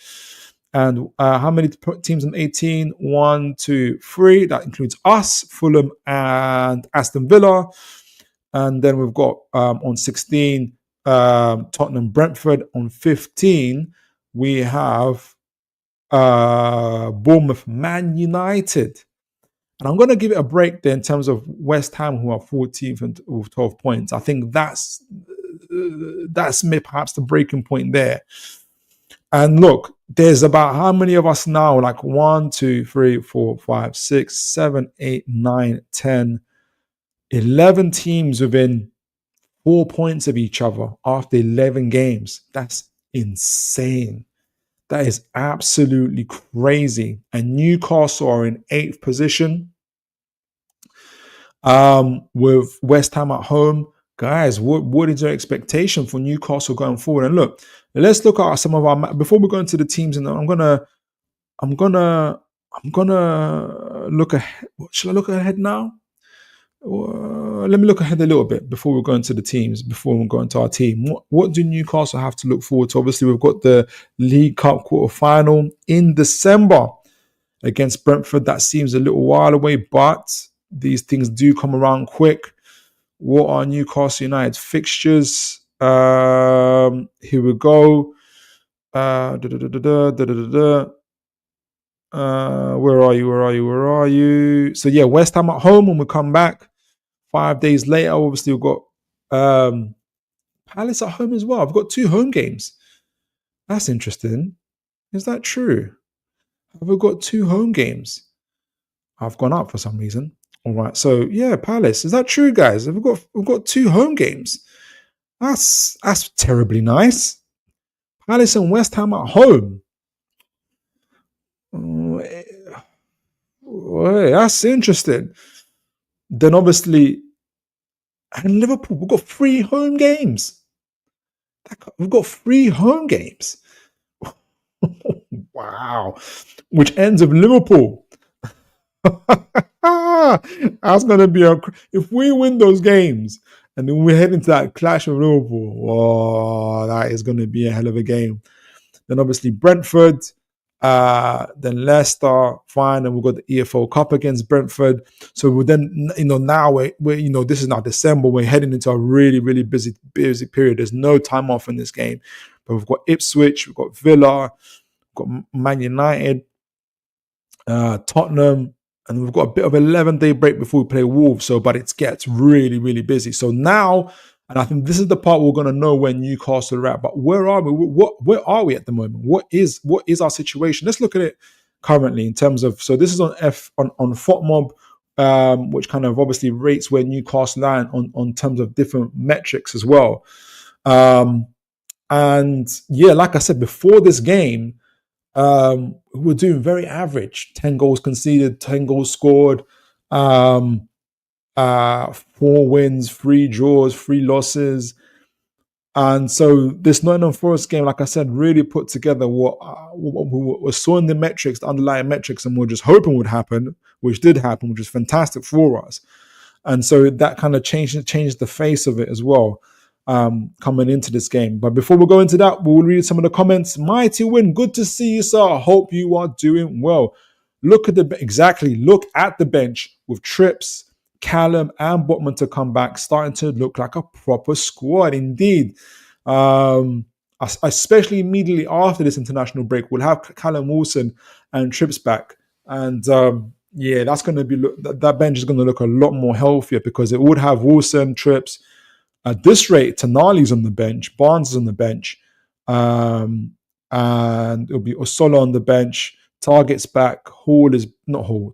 And how many teams on 18? 1, 2, 3. That includes us, Fulham, and Aston Villa. And then we've got on 16, Tottenham, Brentford. On 15, we have Bournemouth, Man United. And I'm going to give it a break there in terms of West Ham, who are 14th and with 12 points. I think that's perhaps the breaking point there. And look, there's about how many of us now? Like 1, 2, 3, 4, 5, 6, 7, 8, 9, 10, 11 teams within 4 points of each other after 11 games. That's insane. That is absolutely crazy. And Newcastle are in 8th position with West Ham at home. Guys, what is your expectation for Newcastle going forward? And look, let's look at some of our before we go into the teams. And I'm gonna look ahead. Should I look ahead now? Let me look ahead a little bit before we go into the teams. Before we go into our team, what do Newcastle have to look forward to? Obviously, we've got the League Cup quarter final in December against Brentford. That seems a little while away, but these things do come around quick. What are Newcastle United's fixtures? Here we go. Where are you? So yeah, West Ham at home when we come back. 5 days later, obviously we've got Palace at home as well. I've got 2 home games. That's interesting. Is that true? Have we got 2 home games? I've gone up for some reason. All right, so yeah, Palace. Is that true, guys? We've got 2 home games. That's terribly nice. Palace and West Ham at home. That's interesting. Then obviously, and Liverpool, we've got 3 home games. We've got 3 home games. Wow. Which ends with Liverpool. That's going to be if we win those games and then we head into that clash of Liverpool, that is going to be a hell of a game. Then obviously Brentford, then Leicester, fine, and we've got the EFL Cup against Brentford. So we're then, now we're this is now December. We're heading into a really, really busy period. There's no time off in this game, but we've got Ipswich, we've got Villa, we've got Man United, Tottenham, and we've got a bit of an 11-day break before we play Wolves. So, but it gets really, really busy. So now, and I think this is the part we're going to know when Newcastle are at. But where are we? Where are we at the moment? What is our situation? Let's look at it currently in terms of. So this is on FotMob, which kind of obviously rates where Newcastle are on terms of different metrics as well. And yeah, like I said before this game, we're doing very average. 10 goals conceded, 10 goals scored. 4 wins, 3 draws, 3 losses. And so this Nottingham Forest game, like I said, really put together what we saw in the metrics, the underlying metrics, and we're just hoping would happen, which did happen, which is fantastic for us. And so that kind of changed the face of it as well, coming into this game. But before we go into that, we'll read some of the comments. Mighty win. Good to see you, sir. Hope you are doing well. Look at the bench with Trips, Callum and Botman to come back, starting to look like a proper squad indeed. Especially immediately after this international break, we'll have Callum Wilson and Trips back. And yeah, that's going to be that bench is going to look a lot more healthier because it would have Wilson, Trips. At this rate, Tonali's on the bench, Barnes is on the bench, and it'll be Osola on the bench. Target's back.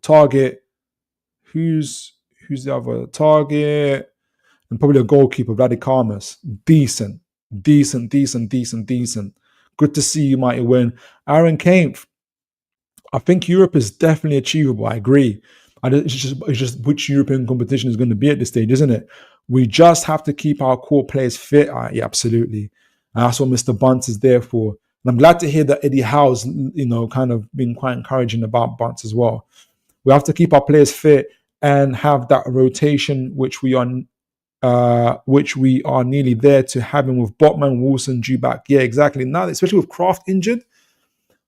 Target. Who's the other target? And probably a goalkeeper, Vladdy Karmas. Decent. Good to see you, mighty win. Aaron Kane. I think Europe is definitely achievable. I agree. It's just which European competition is going to be at this stage, isn't it? We just have to keep our core players fit. Yeah, absolutely. And that's what Mr. Bunce is there for. And I'm glad to hear that Eddie Howe's, kind of been quite encouraging about Bunce as well. We have to keep our players fit and have that rotation, which we are nearly there to having with Botman, Wilson due back. Yeah, exactly. Now, especially with Kraft injured,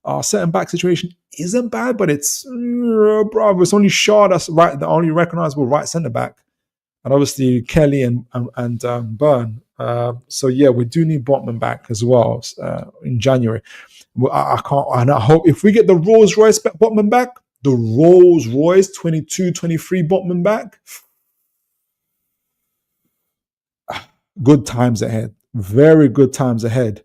our centre back situation isn't bad, but it's it's only Shaw that's right, the only recognisable right centre back, and obviously Kelly and Byrne So yeah, we do need Botman back as well in January. Well, I can't, and I hope if we get the Rolls Royce Botman back, the Rolls Royce 22-23 Botman back, good times ahead. Very good times ahead.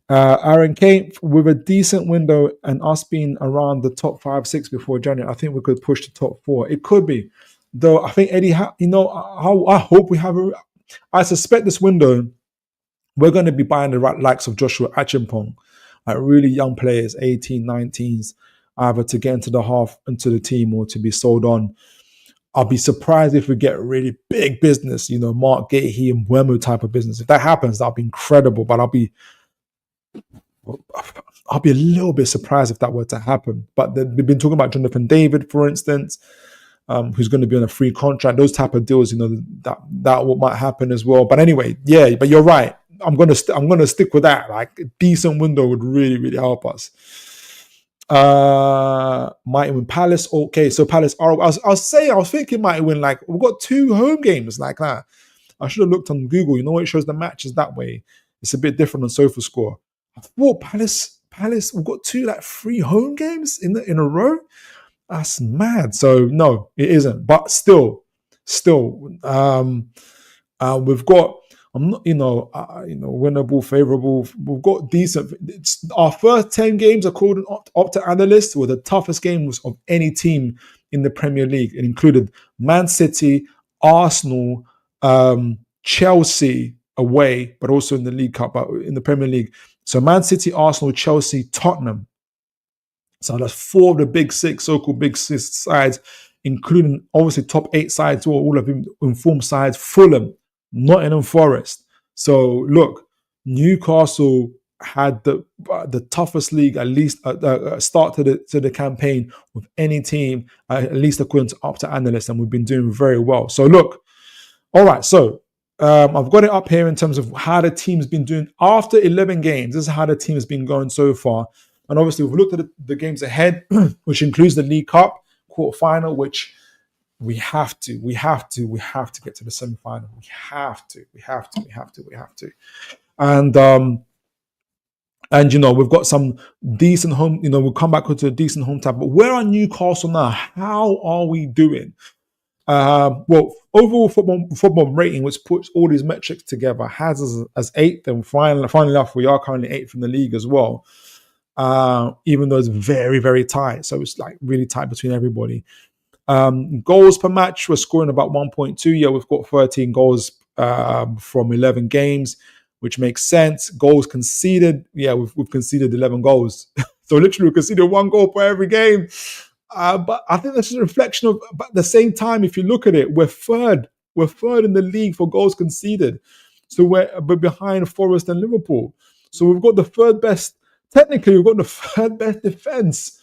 Aaron Kane, with a decent window and us being around the top 5-6 before January, I think we could push the top 4. It could be, though. I think Eddie, I hope we have. I suspect this window we're going to be buying the likes of Joshua Achimpong, like really young players, 18, 19s, either to get into the team or to be sold on. I'll be surprised if we get really big business, Mark Gahey and Wemu type of business. If that happens, that'll be incredible. But I'll be a little bit surprised if that were to happen. But we've been talking about Jonathan David, for instance, who's going to be on a free contract. Those type of deals, that what might happen as well. But anyway, yeah. But you're right. I'm gonna stick with that. Like a decent window would really, really help us. Might win Palace. Okay, so Palace are. I was thinking might win. Like we've got 2 home games like that. I should have looked on Google. It shows the matches that way. It's a bit different on SofaScore. I thought Palace. We've got 3 home games in a row. That's mad. So no, it isn't. But still, we've got. I'm not, winnable, favorable. We've got decent. Our first 10 games, according to analysts, were the toughest games of any team in the Premier League. It included Man City, Arsenal, Chelsea away, but also in the League Cup, but in the Premier League. So Man City, Arsenal, Chelsea, Tottenham. So that's 4 of the big 6, so-called big 6 sides, including obviously top 8 sides, all of them informed sides. Fulham, Nottingham Forest. So look, Newcastle had the toughest league, at least start to the campaign with any team, at least according to analysts, and we've been doing very well. So look, all right. So I've got it up here in terms of how the team's been doing after 11 games. This is how the team has been going so far, and obviously we've looked at the games ahead, which includes the League Cup quarterfinal, which. We have to get to the semi-final. We have to. And we've got some decent home, we'll come back to a decent home tab. But where are Newcastle now? How are we doing? Well, overall football rating, which puts all these metrics together, has us as 8th, and finally enough, we are currently 8th in the league as well. Even though it's very, very tight. So it's like really tight between everybody. Goals per match, we're scoring about 1.2. Yeah, we've got 13 goals from 11 games, which makes sense. Goals conceded, yeah, we've conceded 11 goals. So literally we conceded 1 goal per every game. But I think that's a reflection of, but at the same time, if you look at it, we're third in the league for goals conceded. So we're behind Forest and Liverpool. So we've got the third best, technically we've got the third best defense.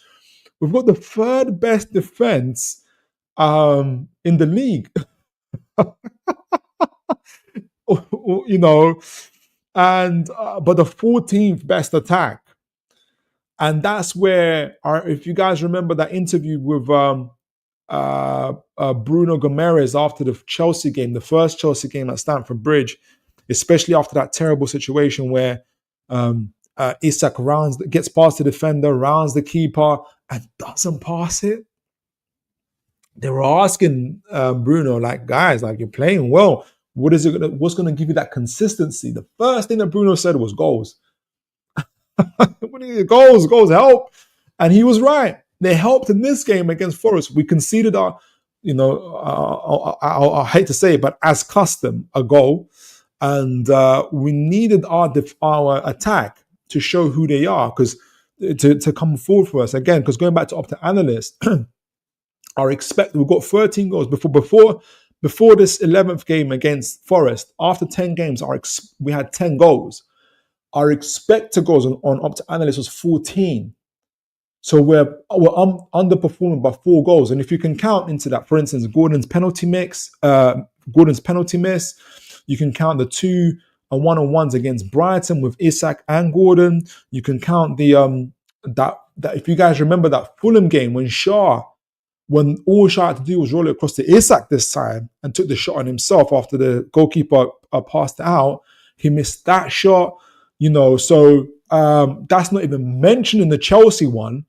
We've got the third best defense in the league, and but the 14th best attack, and that's where if you guys remember that interview with Bruno Gomes after the Chelsea game, the first Chelsea game at Stamford Bridge, especially after that terrible situation where Isak gets past the defender, rounds the keeper, and doesn't pass it. They were asking Bruno, like, guys, like, you're playing well. What's going to give you that consistency? The first thing that Bruno said was goals. Goals help. And he was right. They helped in this game against Forest. We conceded I hate to say it, but as custom, a goal. And we needed our attack to show who they are, because to come forward for us again, because going back to Opta analysts, we've got 13 goals before this 11th game against Forest. After 10 games, we had 10 goals. Our expected goals on Opta analysts was 14. So we're underperforming by 4 goals. And if you can count into that, for instance, Gordon's penalty miss, you can count the 2 1-on-1s against Brighton with Isak and Gordon. You can count the that if you guys remember that Fulham game when all Shaw had to do was roll it across to Isak this time and took the shot on himself after the goalkeeper passed it out. He missed that shot, So that's not even mentioned in the Chelsea one.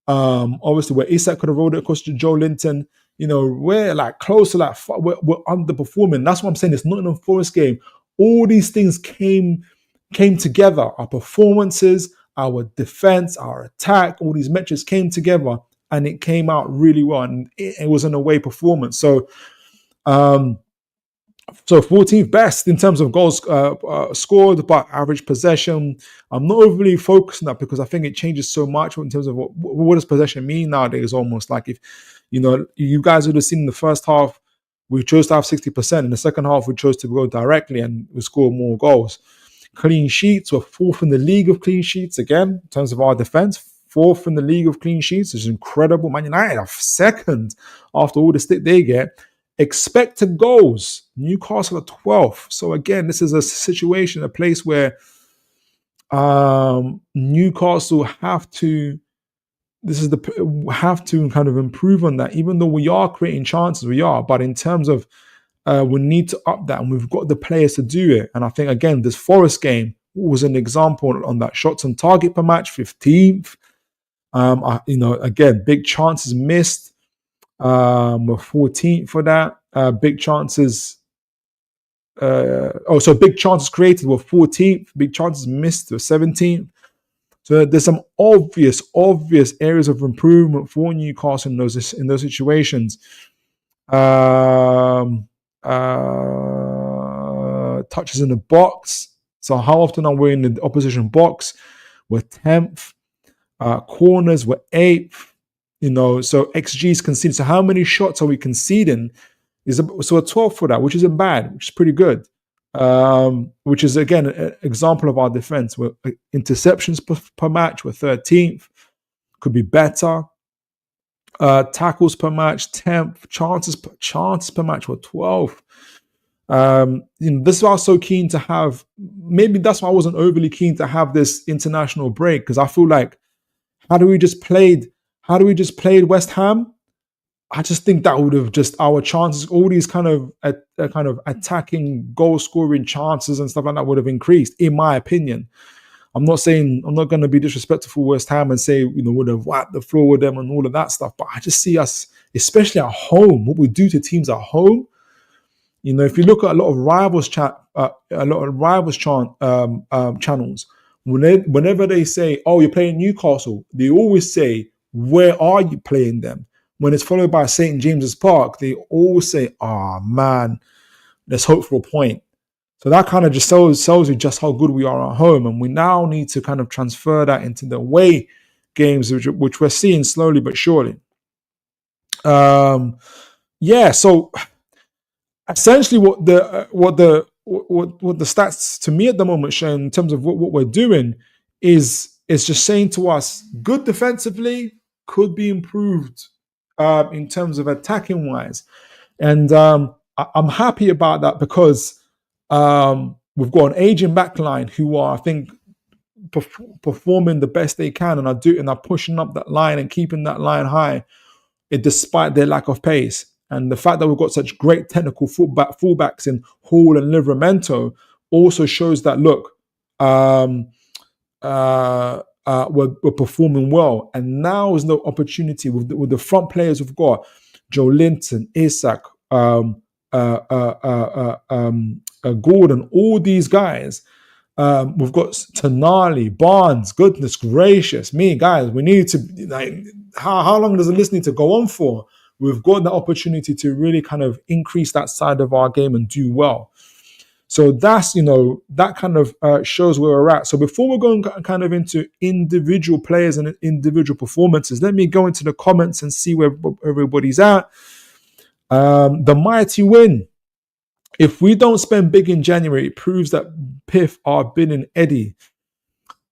Obviously, where Isak could have rolled it across to Joe Linton. We're like close to like we're underperforming. That's what I'm saying. It's not in a Forest game. All these things came together. Our performances, our defense, our attack, all these metrics came together, and it came out really well. And it was an away performance. So 14th best in terms of goals scored, but average possession. I'm not overly focused on that because I think it changes so much in terms of what does possession mean nowadays. Almost like if you guys would have seen in the first half, we chose to have 60%. In the second half, we chose to go directly and we scored more goals. Clean sheets, we're fourth in the league of clean sheets again in terms of our defense. Fourth in the league of clean sheets is incredible. Man United are second after all the stick they get. Expected goals, Newcastle are 12th. So again, this is a situation, a place where Newcastle have to kind of improve on that. Even though we are creating chances, but in terms of we need to up that, and we've got the players to do it. And I think again, this Forest game was an example on that. Shots on target per match, 15th. Again, big chances missed. We're 14th for that. Big chances. Big chances created were 14th. Big chances missed were 17th. So there's some obvious areas of improvement for Newcastle in those situations. Touches in the box. So how often are we in the opposition box? We're 10th. Corners were 8th. So XG's conceded. So how many shots are we conceding? So a 12 for that, which isn't bad, which is pretty good. Which is again an example of our defense. We're interceptions per match, we're 13th. Could be better. Tackles per match, 10th. Chances per match, we're 12th. This is why I was so keen to have. Maybe that's why I wasn't overly keen to have this international break, because I feel like how do we just played West Ham? I just think that would have just our chances, all these kind of attacking, goal scoring chances and stuff like that would have increased, in my opinion. I'm not going to be disrespectful to West Ham and say would have wiped the floor with them and all of that stuff, but I just see us, especially at home, what we do to teams at home. If you look at a lot of rivals channels, whenever they say, "Oh, you're playing Newcastle," they always say, "Where are you playing them?" When it's followed by St. James's Park, they always say, "Oh man, let's hope for a point." So that kind of just tells you just how good we are at home, and we now need to kind of transfer that into the away games, which we're seeing slowly but surely. So essentially, what the stats to me at the moment show in terms of what we're doing is just saying to us, good defensively, could be improved in terms of attacking wise, and I'm happy about that because we've got an aging backline who are, I think, performing the best they can and are pushing up that line and keeping that line high, despite their lack of pace. And the fact that we've got such great technical fullbacks in Hall and Livramento also shows that, look, we're performing well. And now is no opportunity with the front players we've got, Joe Linton, Isak, Gordon, all these guys. We've got Tonali, Barnes. Goodness gracious me, guys. We need to, how long does this need to go on for? We've got the opportunity to really kind of increase that side of our game and do well. So that's, that kind of shows where we're at. So before we're going kind of into individual players and individual performances, let me go into the comments and see where everybody's at. The mighty win. If we don't spend big in January, it proves that PIF are binning Eddie.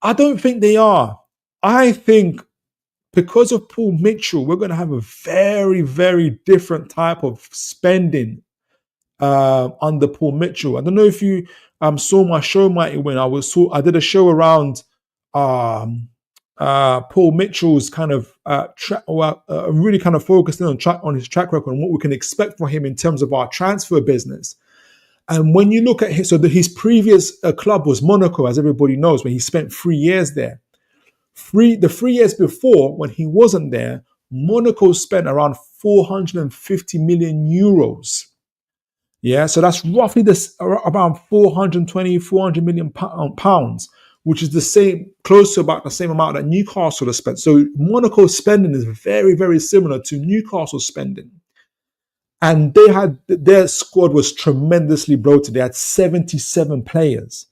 I don't think they are. I think because of Paul Mitchell, we're going to have a very, very different type of spending under Paul Mitchell. I don't know if you saw my show, Mighty Win. I did a show around Paul Mitchell's kind of really kind of focusing on his track record and what we can expect from him in terms of our transfer business. And when you look at his previous club was Monaco, as everybody knows, where he spent 3 years there. The 3 years before, when he wasn't there, Monaco spent around 450 million euros. Yeah, so that's roughly this around 420, 400 million pounds, which is the same, close to about the same amount that Newcastle has spent. So Monaco's spending is very, very similar to Newcastle's spending. And their squad was tremendously bloated. They had 77 players.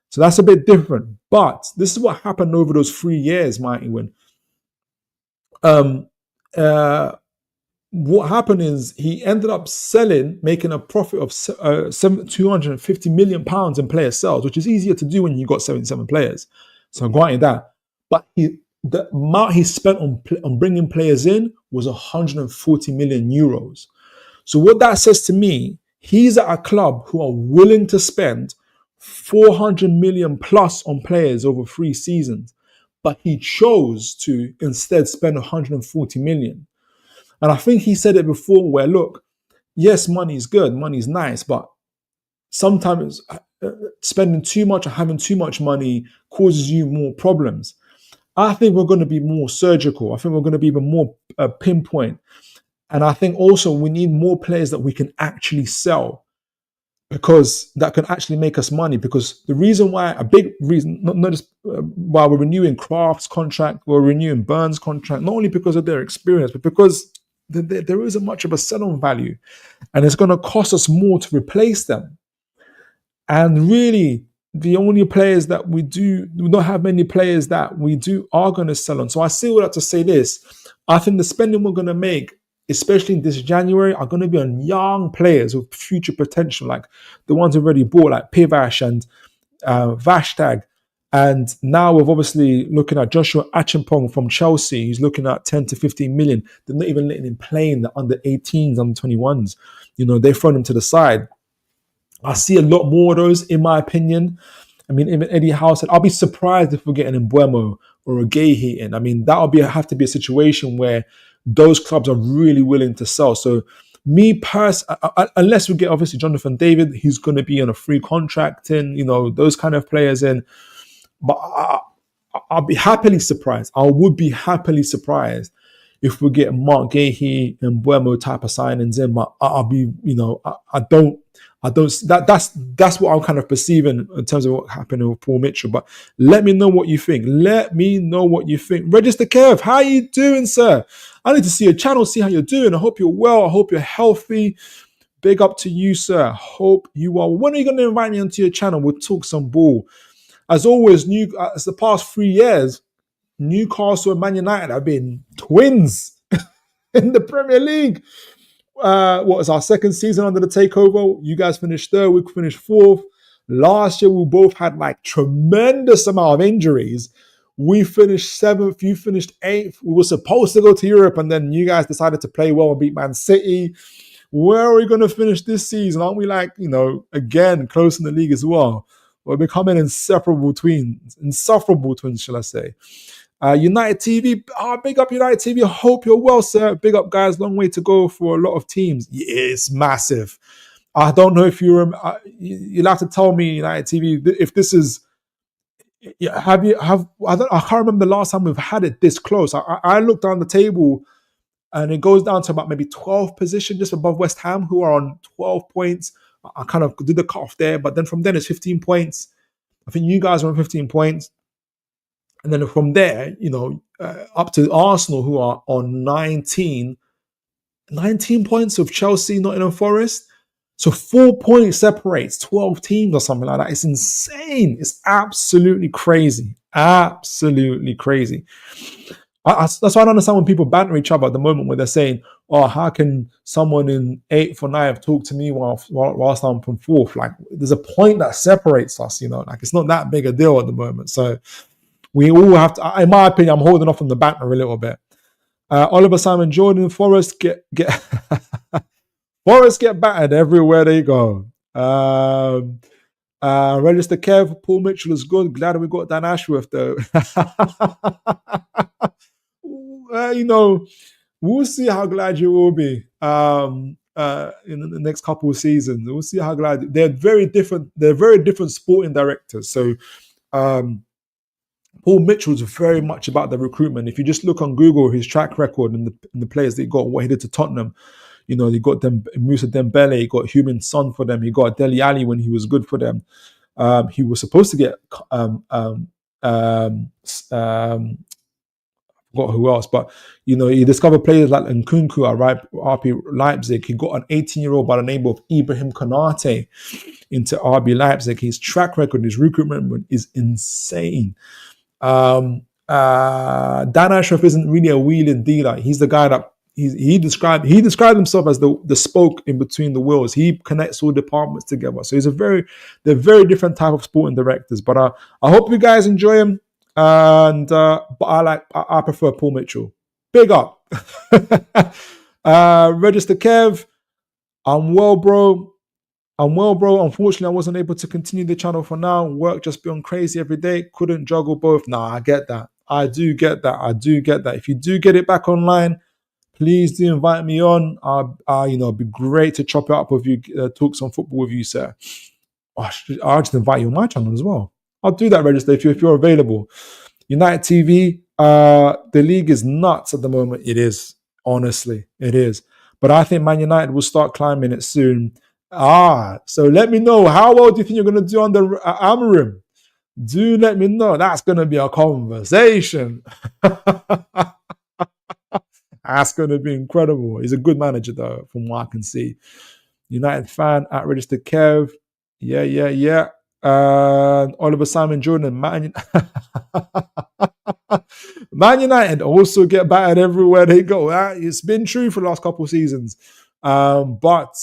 So that's a bit different. But this is what happened over those 3 years, Mighty Win. What happened is he ended up making a profit of 250 million pounds in player sales, which is easier to do when you got 77 players. So I'm granting that. But the amount he spent on bringing players in was 140 million euros. So what that says to me, he's at a club who are willing to spend 400 million plus on players over 3 seasons, but he chose to instead spend 140 million. And I think he said it before where, look, yes, money's good, money's nice, but sometimes spending too much or having too much money causes you more problems. I think we're going to be more surgical. I think we're going to be even more pinpoint. And I think also we need more players that we can actually sell, because that can actually make us money. Because the reason why, a big reason, not just why we're renewing Kraft's contract, we're renewing Burns' contract, not only because of their experience, but because there isn't much of a sell-on value, and it's going to cost us more to replace them. And really, the only players that we don't have many players that we are going to sell on. So I say all that to say this: I think the spending we're going to make, especially in this January, are going to be on young players with future potential, like the ones already bought, like Pivash and Vashtag. And now we're obviously looking at Joshua Achimpong from Chelsea. He's looking at 10 to 15 million. They're not even letting him play in the under 18s, under 21s. They've thrown him to the side. I see a lot more of those, in my opinion. I mean, even Eddie Howe said, I'll be surprised if we're getting an Mbuemo or a Gahey in. I mean, that'll have to be a situation where those clubs are really willing to sell. So me personally, unless we get obviously Jonathan David, he's going to be on a free contract in, those kind of players in. But I'll be happily surprised. I would be happily surprised if we get Mark Gahey and Mbuemo type of signings in. But I'll be, that's what I'm kind of perceiving in terms of what happened with Paul Mitchell. But let me know what you think. Register Kev, how you doing, sir? I need to see your channel, see how you're doing. I hope you're well. I hope you're healthy. Big up to you, sir. Hope you are. When are you going to invite me onto your channel? We'll talk some ball. As always, as the past 3 years, Newcastle and Man United have been twins in the Premier League. What was our second season under the takeover? You guys finished third, we finished fourth. Last year, we both had like tremendous amount of injuries. We finished seventh, you finished eighth. We were supposed to go to Europe, and then you guys decided to play well and beat Man City. Where are we going to finish this season? Aren't we again, close in the league as well? We're becoming insufferable twins, shall I say. United TV, big up United TV. I hope you're well, sir. Big up, guys. Long way to go for a lot of teams. Yeah, it's massive. I don't know if you'll have to tell me, United TV, if this is. I can't remember the last time we've had it this close. I looked down the table, and it goes down to about maybe 12th position, just above West Ham, who are on 12 points. I kind of did the cutoff there, but then from then it's 15 points. I think you guys are on 15 points. And then from there, up to Arsenal, who are on 19 points of Chelsea, Nottingham Forest. So 4 points separates 12 teams or something like that. It's insane. It's absolutely crazy. Absolutely crazy. That's why I don't understand when people banter each other at the moment where they're saying, oh, how can someone in 8th or 9th talk to me whilst I'm from 4th? Like, there's a point that separates us, it's not that big a deal at the moment. So we all have to, in my opinion, I'm holding off on the banter a little bit. Oliver Simon Jordan, Forest get Forest get battered everywhere they go. Register Kev, Paul Mitchell is good. Glad we got Dan Ashworth though. We'll see how glad you will be. in the next couple of seasons. We'll see how glad they're very different. They're very different sporting directors. So Paul Mitchell's very much about the recruitment. If you just look on Google, his track record and the players that he got, what he did to Tottenham, you know, he got them Moussa Dembele, he got Heung-min Son for them, he got Dele Alli when he was good for them. He was supposed to get forgot who else, but you know, he discovered players like Nkunku at RB Leipzig. He got an 18-year-old by the name of Ibrahim Konate into RB Leipzig. His track record, his recruitment is insane. Dan Ashraf isn't really a wheeling dealer. He's the guy that he described himself as the spoke in between the wheels. He connects all departments together. So they're very different type of sporting directors. But I hope you guys enjoy him. And but I prefer Paul Mitchell. Big up. Register Kev. I'm well, bro. Unfortunately, I wasn't able to continue the channel for now. Work just been crazy every day. Couldn't juggle both. Nah, I get that. I do get that. If you do get it back online, please do invite me on. It'd be great to chop it up with you, talk some football with you, sir. I'll just invite you on my channel as well. I'll do that, Register, if you're available. United TV, the league is nuts at the moment. It is. Honestly, it is. But I think Man United will start climbing it soon. So let me know. How well do you think you're going to do on the Amorim? Do let me know. That's going to be a conversation. That's going to be incredible. He's a good manager, though, from what I can see. United fan at Register Kev. Yeah. Oliver Simon Jordan, Man United also get battered everywhere they go. It's been true for the last couple of seasons. But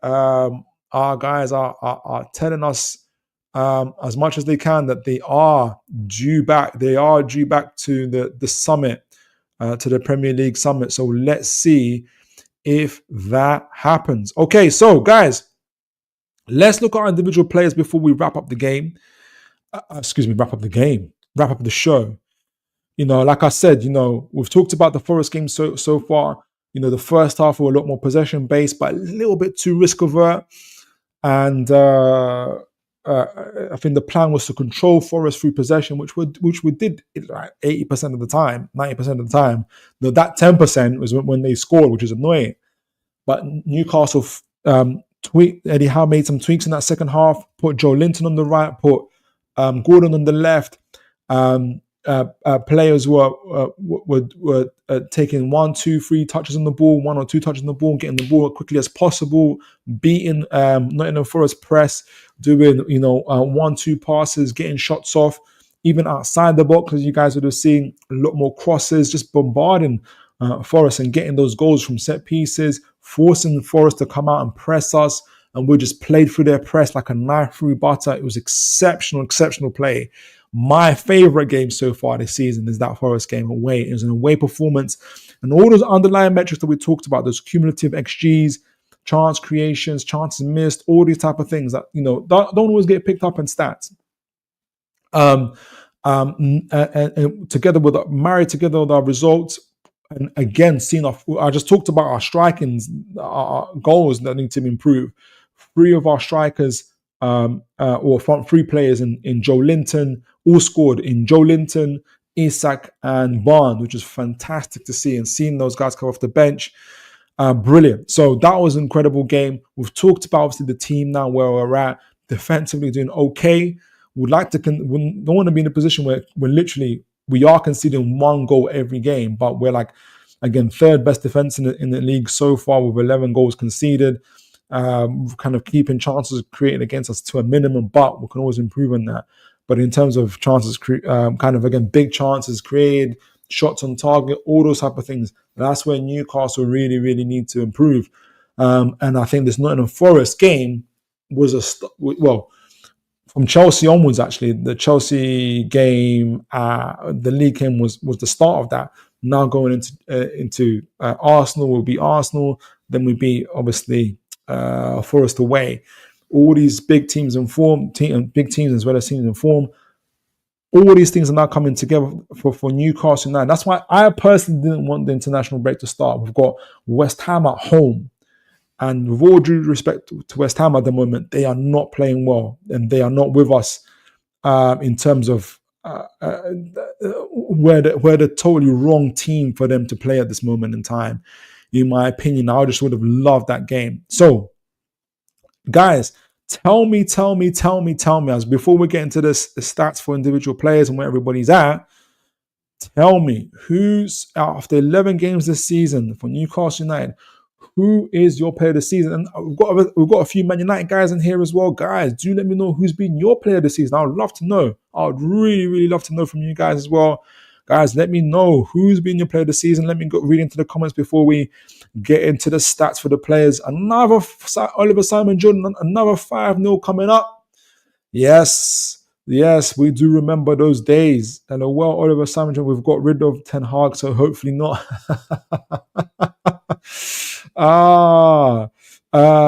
our guys are telling us as much as they can that they are due back. They are due back to the summit, to the Premier League summit. So let's see if that happens. Okay, so guys, let's look at our individual players before we wrap up the game. Wrap up the show. You know, like I said, you know, we've talked about the Forest game so far. You know, the first half were a lot more possession based, but a little bit too risk avert. And I think the plan was to control Forest through possession, which we did like 80% of the time, 90% of the time. That 10% was when they scored, which is annoying. But Newcastle Eddie Howe made some tweaks in that second half, put Joe Linton on the right, put Gordon on the left. Players were taking 1, 2, 3 touches on the ball, 1 or 2 touches on the ball, getting the ball as quickly as possible, beating Nottingham Forest press, doing 1, 2 passes, getting shots off, even outside the box, as you guys would have seen, a lot more crosses, just bombarding Forest and getting those goals from set pieces, forcing Forest to come out and press us, and we just played through their press like a knife through butter. It was exceptional play. My favorite game so far this season is that Forest game away. It was an away performance, and all those underlying metrics that we talked about, those cumulative XGs, chance creations, chances missed, all these type of things that don't always get picked up in stats. And married together with our results. And again, I just talked about our striking, our goals that need to improve. 3 of our strikers, or front 3 players in Joe Linton, all scored in Joe Linton, Isak, and Barnes, which is fantastic to see. And seeing those guys come off the bench, brilliant. So that was an incredible game. We've talked about obviously the team now where we're at, defensively doing okay. We don't want to be in a position where literally we are conceding 1 goal every game, but we're like, again, 3rd best defense in the league so far with 11 goals conceded, kind of keeping chances created against us to a minimum, but we can always improve on that. But in terms of chances, big chances created, shots on target, all those type of things, that's where Newcastle really, really need to improve. And I think this Nottingham Forest game was from Chelsea onwards, actually, the Chelsea game, the league game was the start of that. Now going into Arsenal, will be Arsenal, then we beat obviously Forest away. All these big teams in form, big teams as well as teams in form. All these things are now coming together for Newcastle United. That's why I personally didn't want the international break to start. We've got West Ham at home. And with all due respect to West Ham at the moment, they are not playing well, and they are not with us in terms of we're the totally wrong team for them to play at this moment in time. In my opinion, I just would have loved that game. So, guys, tell me, as before we get into the stats for individual players and where everybody's at, tell me who's, after 11 games this season for Newcastle United, who is your player of the season? And we've got a few Man United guys in here as well. Guys, do let me know who's been your player of the season. I would love to know. I would really, really love to know from you guys as well. Guys, let me know who's been your player of the season. Let me go read into the comments before we get into the stats for the players. Another Oliver Simon Jordan, another 5-0 coming up. Yes, we do remember those days. And well, Oliver Simon Jordan, we've got rid of Ten Hag, so hopefully not.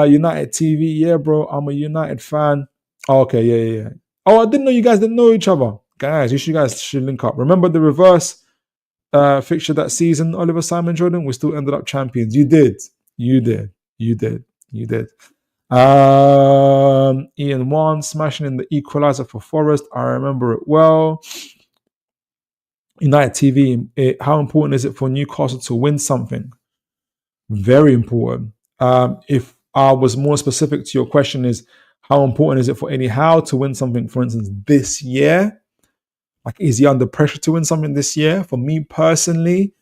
United TV. Yeah, bro, I'm a United fan. Oh, okay, yeah. Oh, I didn't know you guys didn't know each other. Guys, you guys should link up. Remember the reverse fixture that season, Oliver Simon Jordan? We still ended up champions. You did. Ian Wan smashing in the equalizer for Forest. I remember it well. United TV. How important is it for Newcastle to win something? Very important. If I was more specific to your question, is how important is it for Eddie Howe to win something, for instance, this year? Like, is he under pressure to win something this year? For me personally,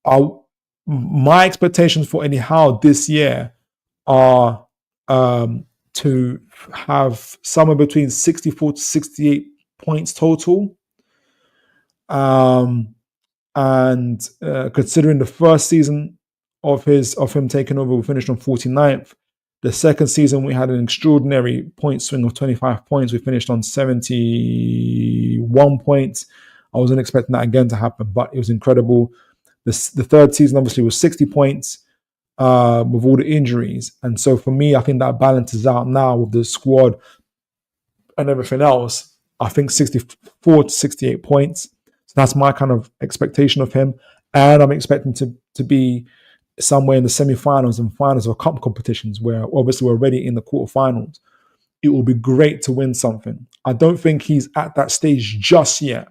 my expectations for Eddie Howe this year are to have somewhere between 64 to 68 points total. And considering the first season of him taking over, we finished on 49th. The second season, we had an extraordinary point swing of 25 points. We finished on 71 points. I wasn't expecting that again to happen, but it was incredible. The third season, obviously, was 60 points with all the injuries. And so for me, I think that balances out now with the squad and everything else. I think 64 to 68 points. So that's my kind of expectation of him. And I'm expecting to be somewhere in the semi-finals and finals of cup competitions, where obviously we're already in the quarterfinals. It will be great to win something. I don't think he's at that stage just yet.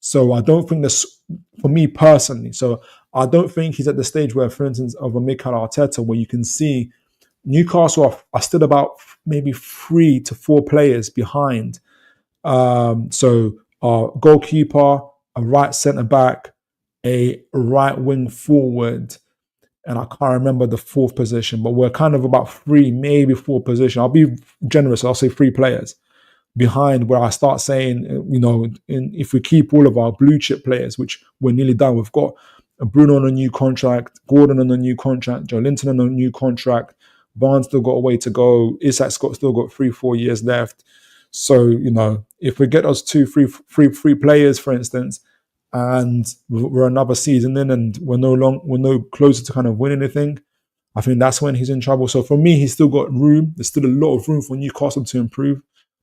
So I don't think this, for me personally, so I don't think he's at the stage where, for instance, of a Mikel Arteta, where you can see Newcastle are still about maybe 3 to 4 players behind. So our goalkeeper, a right centre-back, a right wing forward, and I can't remember the fourth position, but we're kind of about 3, maybe 4 position. I'll be generous, I'll say 3 players behind, where I start saying, if we keep all of our blue chip players, which we're nearly done, we've got Bruno on a new contract, Gordon on a new contract, Joe Linton on a new contract, Barnes still got a way to go, Isak's still got 3-4 years left. So, if we get those 3 players, for instance, and we're another season in and we're no closer to kind of win anything, I think that's when he's in trouble. So for me, he's still got room. There's still a lot of room for Newcastle to improve.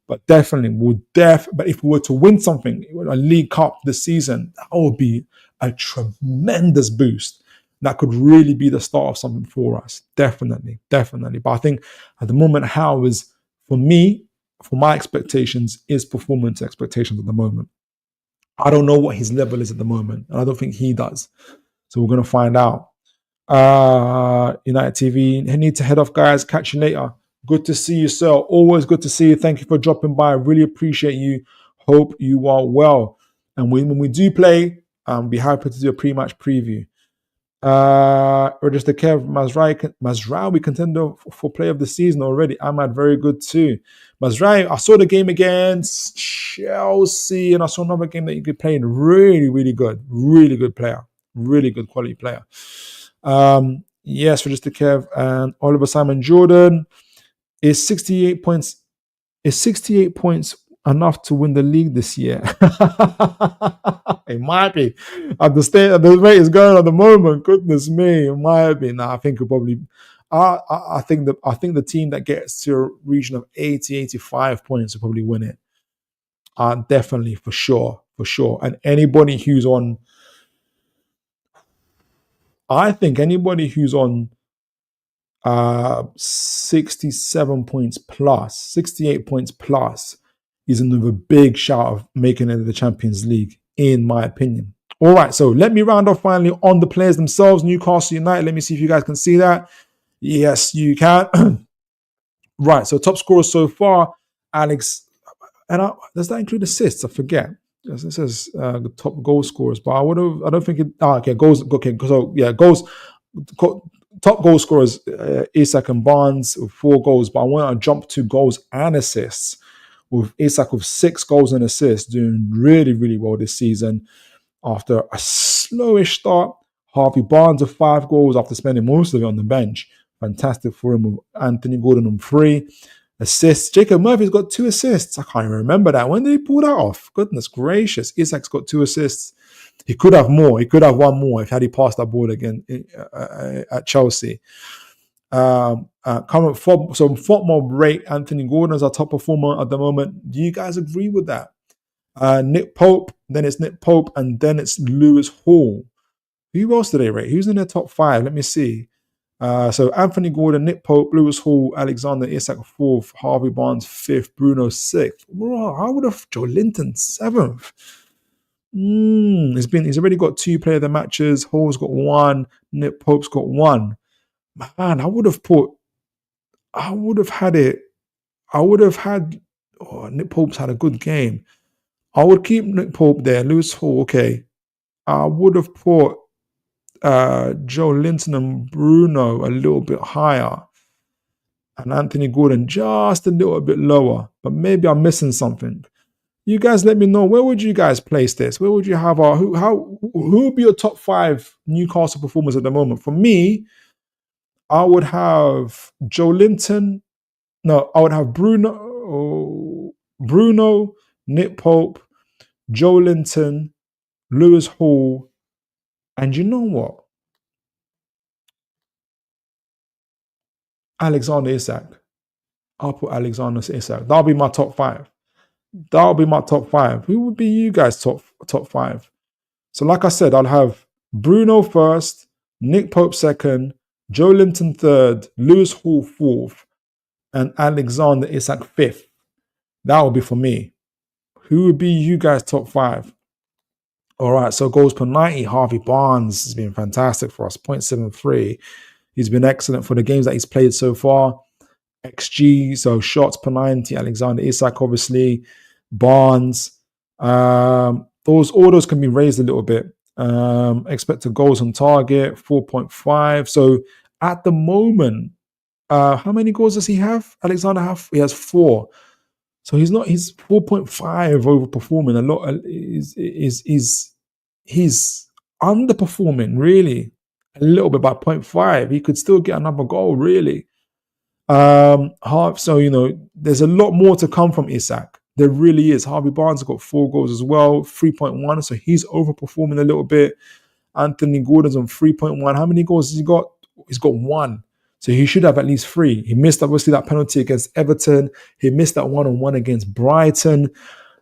But definitely, but if we were to win something, a League Cup this season, that would be a tremendous boost. That could really be the start of something for us. Definitely. But I think at the moment, Howe is, for me, for my expectations, is performance expectations at the moment. I don't know what his level is at the moment, and I don't think he does. So we're going to find out. United TV, I need to head off, guys. Catch you later. Good to see you, sir. Always good to see you. Thank you for dropping by. I really appreciate you. Hope you are well. And when we do play, I'll be happy to do a pre-match preview. Register Kev, Mazraoui contender for player of the season already. Ahmad, very good too. Mazraoui, I saw the game against Chelsea, and I saw another game that you could play in. Really, really good. Really good player. Really good quality player. Yes, Register Kev and Oliver Simon Jordan. Is 68 points enough to win the league this year? It might be. At the rate it's going at the moment, goodness me, it might be. Now I think it'll probably. I think the team that gets to a region of 80, 85 points will probably win it. Definitely, for sure. And anybody who's on, I think anybody who's on 67 points plus, 68 points plus. Is another big shout of making it to the Champions League, in my opinion. All right, so let me round off finally on the players themselves. Newcastle United, let me see if you guys can see that. Yes, you can. Right, so top scorers so far, Alex, does that include assists? I forget. Yes, it says the top goal scorers, but I don't think it. Okay, goals. Okay, so yeah, goals. Top goal scorers, Isak and Barnes with 4 goals, but I want to jump to goals and assists with Isak with 6 goals and assists, doing really, really well this season after a slowish start. Harvey Barnes with 5 goals after spending most of it on the bench. Fantastic for him with Anthony Gordon on 3 assists. Jacob Murphy's got 2 assists. I can't even remember that. When did he pull that off? Goodness gracious. Isak's got 2 assists. He could have more. He could have one more if he passed that ball again at Chelsea. Current FOTMOB rate Anthony Gordon as our top performer at the moment. Do you guys agree with that? Nick Pope, then it's Nick Pope, and then it's Lewis Hall. Who else do they rate? Who's in their top 5? Let me see. So Anthony Gordon, Nick Pope, Lewis Hall, Alexander Isak 4th, Harvey Barnes 5th, Bruno 6th. Bro, I would have Joe Linton 7th. He's already got 2 player of the matches. Hall's got 1. Nick Pope's got 1. Man, I would have had Nick Pope's had a good game. I would keep Nick Pope there. Lewis Hall, okay. I would have put Joe Linton and Bruno a little bit higher, and Anthony Gordon just a little bit lower, but maybe I'm missing something. You guys let me know, where would you guys place this? Where would you have who would be your top 5 Newcastle performers at the moment? For me, I would have Joe Linton. No, I would have Bruno, Nick Pope, Joe Linton, Lewis Hall, and you know what? Alexander Isak. I'll put Alexander Isak. That'll be my top 5. Who would be you guys' top 5? So like I said, I'll have Bruno first, Nick Pope second, Joe Linton third, Lewis Hall 4th, and Alexander Isak 5th. That would be for me. Who would be you guys' top 5? All right, so goals per 90. Harvey Barnes has been fantastic for us, 0.73. He's been excellent for the games that he's played so far. XG, so shots per 90. Alexander Isak, obviously. Barnes. All those can be raised a little bit. Expected goals on target, 4.5. So at the moment, how many goals does he have? Alexander he has 4. So he's 4.5 overperforming a lot. He's underperforming really a little bit by 0.5. He could still get another goal really. So there's a lot more to come from Isak. There really is. Harvey Barnes has got 4 goals as well, 3.1. So he's overperforming a little bit. Anthony Gordon's on 3.1. How many goals has he got? He's got 1. So he should have at least 3. He missed obviously that penalty against Everton. He missed that 1-on-1 against Brighton.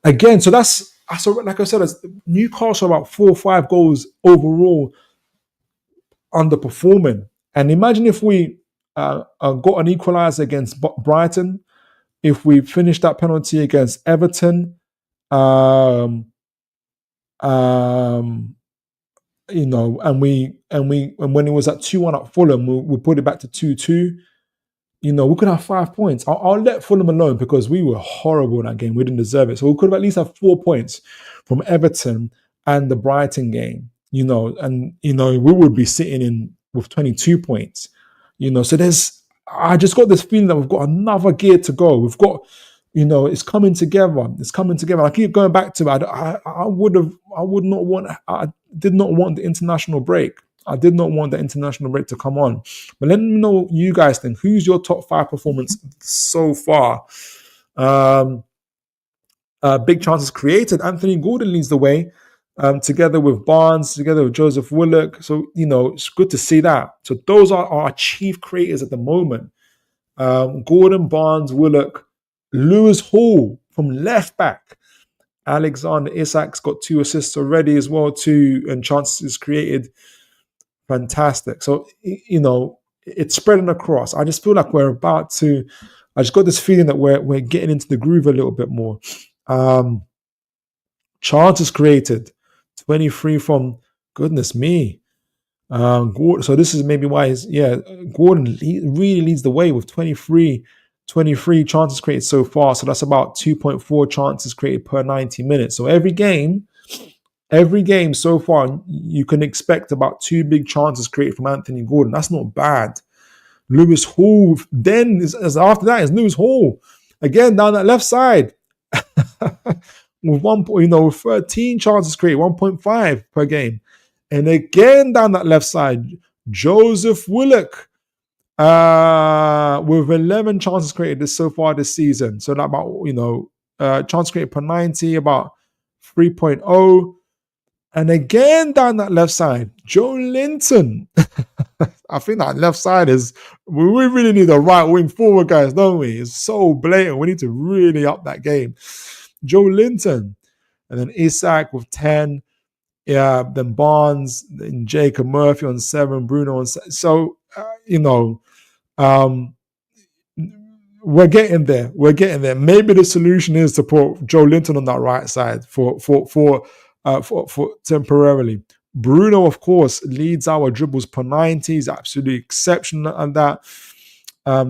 Again, so like I said, Newcastle about 4 or 5 goals overall underperforming. And imagine if we got an equaliser against Brighton, if we finished that penalty against Everton, and when it was at 2-1 at Fulham, we put it back to 2-2. We could have 5 points. I'll let Fulham alone because we were horrible in that game. We didn't deserve it. So we could have at least have 4 points from Everton and the Brighton game. We would be sitting in with 22 points. So I just got this feeling that we've got another gear to go. We've got, it's coming together. I keep going back to it. I did not want the international break. I did not want the international break to come on. But let me know what you guys think. Who's your top 5 performance so far? Big chances created. Anthony Gordon leads the way, together with Barnes, together with Joseph Willock. So, it's good to see that. So those are our chief creators at the moment. Gordon, Barnes, Willock, Lewis Hall from left back. Alexander Isak's got 2 assists already as well, 2, and chances created. Fantastic. So, it's spreading across. I just feel like we're about to. I just got this feeling that we're getting into the groove a little bit more. Chances created, 23 from, goodness me. Gordon, so this is maybe why Gordon really leads the way with 23 chances created so far. So that's about 2.4 chances created per 90 minutes. So every game so far, you can expect about 2 big chances created from Anthony Gordon. That's not bad. Lewis Hall, then after that is Lewis Hall again down that left side with 13 chances created, 1.5 per game, and again down that left side, Joseph Willock with 11 chances created so far this season. So that about chance created per 90, about 3.0. And again down that left side, Joe Linton. I think that left side we really need a right wing forward, guys, don't we? It's so blatant. We need to really up that game. Joe Linton. And then Isak with 10. Yeah, then Barnes, then Jacob Murphy on 7, Bruno on 7. So, we're getting there. Maybe the solution is to put Joe Linton on that right side for temporarily. Bruno, of course, leads our dribbles per 90. He's absolutely exceptional at that.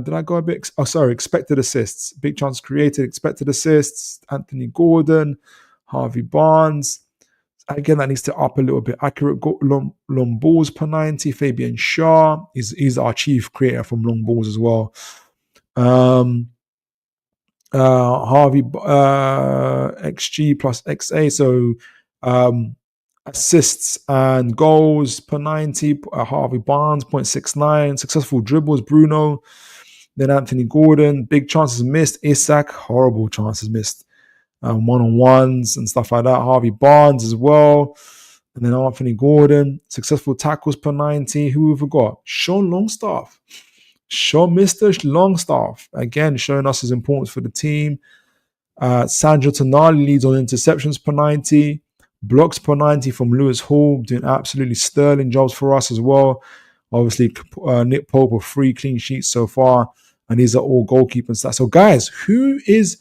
Did I go a bit? Oh, sorry, expected assists. Big chance created, expected assists. Anthony Gordon, Harvey Barnes. Again, that needs to up a little bit. Accurate long balls per 90. Fabian Shaw is our chief creator from long balls as well. Harvey XG plus XA. So assists and goals per 90. Harvey Barnes 0.69. Successful dribbles, Bruno. Then Anthony Gordon. Big chances missed. Isak, horrible chances missed. One-on-ones and stuff like that. Harvey Barnes as well. And then Anthony Gordon. Successful tackles per 90. Who we forgot? Sean Longstaff. Mr. Longstaff. Again, showing us his importance for the team. Sandro Tonali leads on interceptions per 90. Blocks per 90 from Lewis Hall. Doing absolutely sterling jobs for us as well. Obviously, Nick Pope with 3 clean sheets so far. And these are all goalkeeping stats. So, guys, who is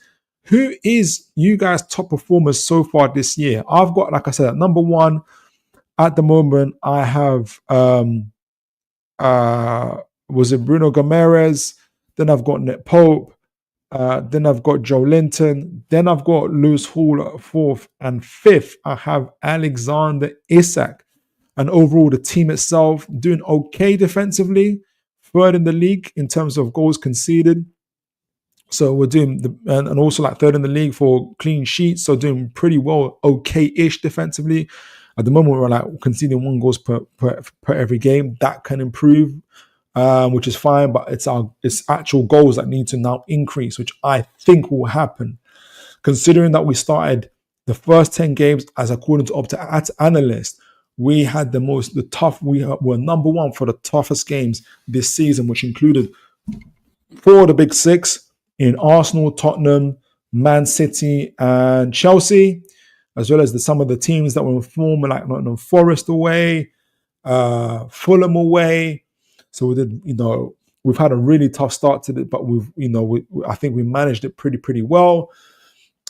you guys' top performers so far this year? I've got, like I said, at number 1 at the moment, I have was it Bruno Gomes? Then I've got Nick Pope. Then I've got Joe Linton. Then I've got Lewis Hall at 4th. And 5th, I have Alexander Isak. And overall, the team itself doing okay defensively. 3rd in the league in terms of goals conceded. So we're doing and also like 3rd in the league for clean sheets. So doing pretty well, okay-ish defensively. At the moment, we're like conceding 1 goal per every game. That can improve, which is fine. But it's actual goals that need to now increase, which I think will happen. Considering that we started the first 10 games, as according to Opta Analyst, we had we were number 1 for the toughest games this season, which included 4 of the big 6 in Arsenal, Tottenham, Man City, and Chelsea, as well as some of the teams that were in form, like Nottingham Forest away, Fulham away. So we did, we've had a really tough start to it, but I think we managed it pretty well.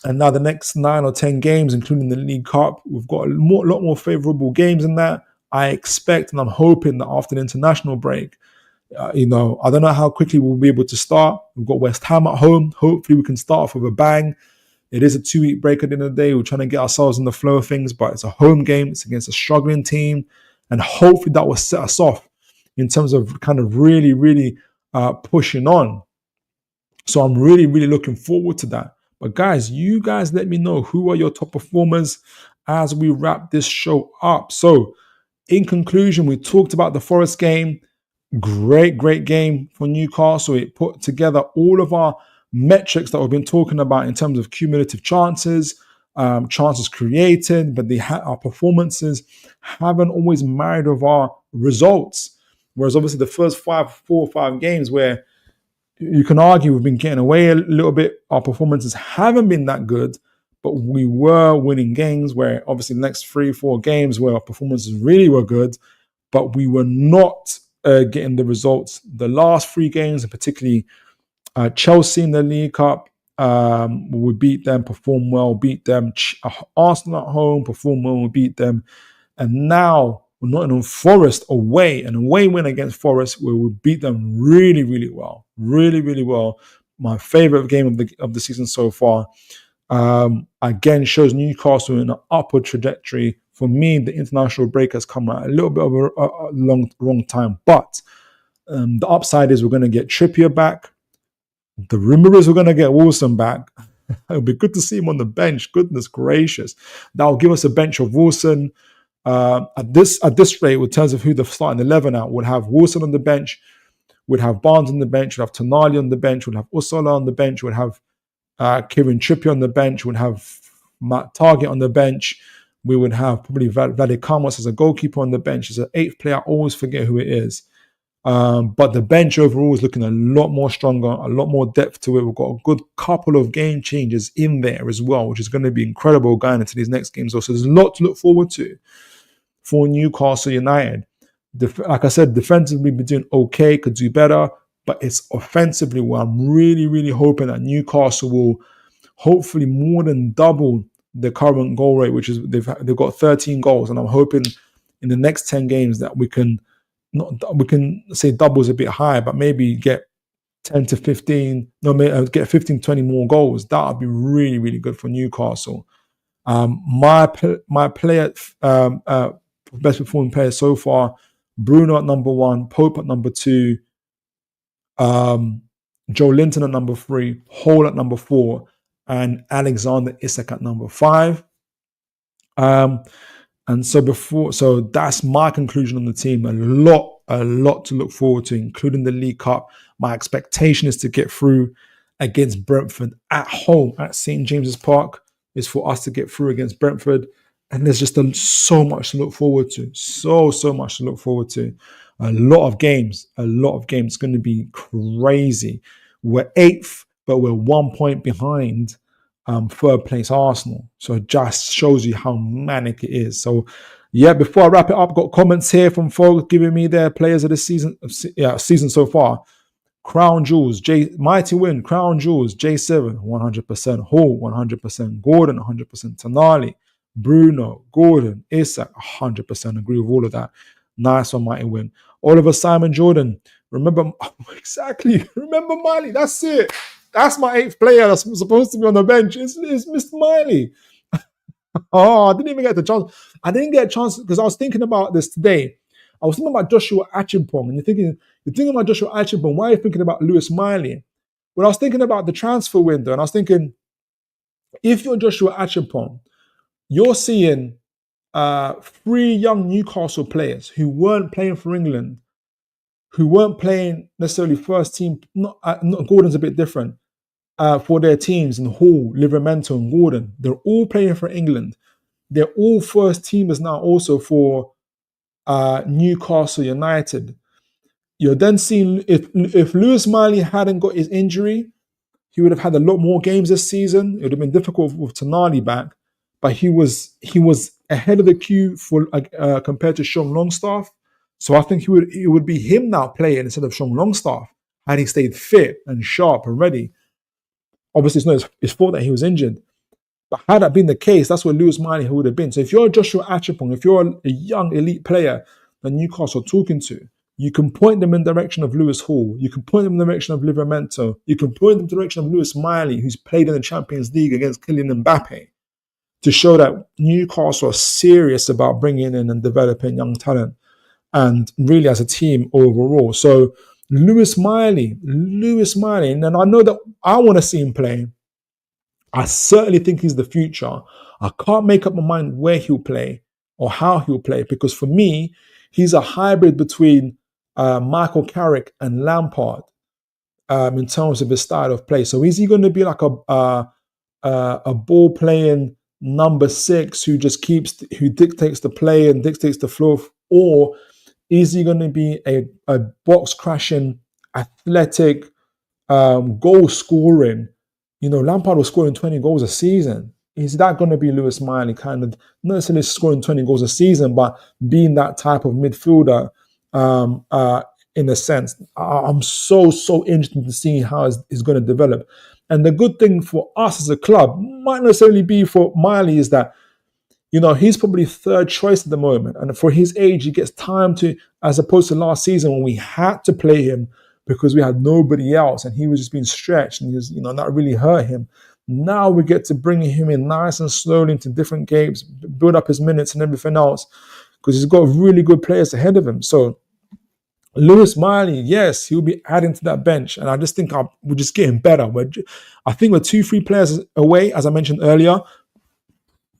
And now the next 9 or 10 games, including the League Cup, we've got a lot more favourable games in that. I expect and I'm hoping that after the international break, I don't know how quickly we'll be able to start. We've got West Ham at home. Hopefully we can start off with a bang. It is a 2-week break at the end of the day. We're trying to get ourselves in the flow of things, but it's a home game. It's against a struggling team. And hopefully that will set us off in terms of kind of really, really pushing on. So I'm really, really looking forward to that. But guys, you guys let me know who are your top performers as we wrap this show up. So in conclusion, we talked about the Forest game. Great game for Newcastle. It put together all of our metrics that we've been talking about in terms of cumulative chances, chances created, but our performances haven't always married with our results. Whereas obviously the first 4 or 5 games where you can argue we've been getting away a little bit, our performances haven't been that good, but we were winning games, where obviously the next 3-4 games where our performances really were good, but we were not getting the results. The last 3 games, and particularly Chelsea in the League Cup, we beat them, perform well, beat them. Arsenal at home, perform well, we beat them. And now we're Nottingham Forest away, an away win against Forest where we beat them really, really well. Really, really well. My favourite game of the season so far. Again, shows Newcastle in an upward trajectory. For me, the international break has come at a little bit of a wrong time. But the upside is we're going to get Trippier back. The rumour is we're going to get Wilson back. It'll be good to see him on the bench. Goodness gracious. That'll give us a bench of Wilson. At this rate, in terms of who the starting 11 out, we'll have Wilson on the bench. We'd have Barnes on the bench. We'd have Tonali on the bench. We'd have Usola on the bench. We'd have Kieran Trippier on the bench. We'd have Matt Target on the bench. We would have probably Vlade Kamos as a goalkeeper on the bench. As an 8th player, I always forget who it is. But the bench overall is looking a lot more stronger, a lot more depth to it. We've got a good couple of game changers in there as well, which is going to be incredible going into these next games. Also, there's a lot to look forward to for Newcastle United. Like I said, defensively, we've been doing okay, could do better, but it's offensively where I'm really, really hoping that Newcastle will hopefully more than double the current goal rate, which is they've got 13 goals, and I'm hoping in the next 10 games that we can say double is a bit high, but maybe get 10 to 15, get 15, 20 more goals. That would be really, really good for Newcastle. My player, best performing player so far, Bruno at number 1, Pope at number 2, Joe Linton at number 3, Howe at number 4, and Alexander Isak at number 5. And so that's my conclusion on the team. A lot to look forward to, including the League Cup. My expectation is to get through against Brentford at home at St. James's Park, is for us to get through against Brentford. And there's just so much to look forward to. So much to look forward to. A lot of games. It's going to be crazy. We're 8th, but we're 1 point behind 3rd place Arsenal. So it just shows you how manic it is. So yeah, before I wrap it up, got comments here from folks giving me their players of the season so far. Crown Jewels, Mighty Win, Crown Jewels, J7, 100%, Hall, 100%, Gordon, 100%, Tonali, Bruno, Gordon, Isak, 100% agree with all of that. Nice one, Mighty Win. Oliver Simon Jordan, remember Miley, that's it. That's my 8th player that's supposed to be on the bench. It's Mr. Miley. Oh, I didn't even get the chance. I didn't get a chance because I was thinking about this today. I was thinking about Joshua Achimpong, and you're thinking about Joshua Achimpong. Why are you thinking about Lewis Miley? Well, I was thinking about the transfer window, and I was thinking, if you're Joshua Achimpong, you're seeing 3 young Newcastle players who weren't playing for England, who weren't playing necessarily first team. Not Gordon's a bit different for their teams, in Hall, Livramento, and Gordon. They're all playing for England. They're all first teamers now also for Newcastle United. You're then seeing if Lewis Miley hadn't got his injury, he would have had a lot more games this season. It would have been difficult with Tonali back, but he was ahead of the queue for compared to Sean Longstaff. So I think it would be him now playing instead of Sean Longstaff had he stayed fit and sharp and ready. Obviously, it's not his fault that he was injured. But had that been the case, that's what Lewis Miley would have been. So if you're Joshua Achimpong, if you're a young elite player that Newcastle are talking to, you can point them in the direction of Lewis Hall. You can point them in the direction of Livramento. You can point them in the direction of Lewis Miley, who's played in the Champions League against Kylian Mbappe, to show that Newcastle are serious about bringing in and developing young talent, and really as a team overall. So Lewis Miley, and I know that I want to see him play. I certainly think he's the future. I can't make up my mind where he'll play or how he'll play, because for me, he's a hybrid between Michael Carrick and Lampard in terms of his style of play. So is he going to be like a ball playing number 6 who dictates the play and dictates the flow, or is he going to be a box crashing, athletic, goal scoring? Lampard was scoring 20 goals a season. Is that going to be Lewis Miley, kind of not necessarily scoring 20 goals a season, but being that type of midfielder in a sense. I'm so interested to see how it's going to develop. And the good thing for us as a club might not necessarily be for Miley is that, he's probably third choice at the moment. And for his age, he gets time to, as opposed to last season when we had to play him because we had nobody else and he was just being stretched and he was, that really hurt him. Now we get to bring him in nice and slowly into different games, build up his minutes and everything else because he's got really good players ahead of him. So Lewis Miley, yes, he'll be adding to that bench. And I just think we're just getting better. I think we're 2-3 players away, as I mentioned earlier,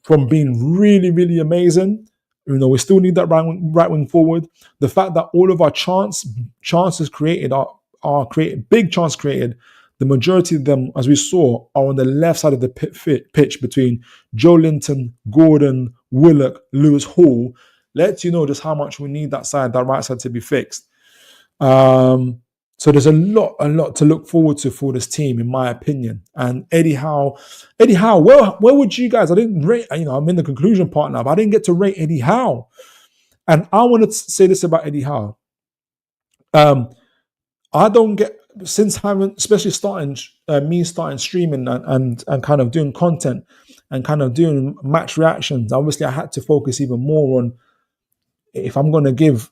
from being really, really amazing. We still need that right wing forward. The fact that all of our chances created are created, big chance created, the majority of them, as we saw, are on the left side of the pitch between Joe Linton, Gordon, Willock, Lewis Hall. Lets you know just how much we need that right side to be fixed. So there's a lot to look forward to for this team, in my opinion. And Eddie Howe, where would you guys? I didn't rate. I'm in the conclusion part now, but I didn't get to rate Eddie Howe. And I want to say this about Eddie Howe. I don't get, since having, especially starting streaming and kind of doing content and kind of doing match reactions. Obviously, I had to focus even more on, if I'm going to being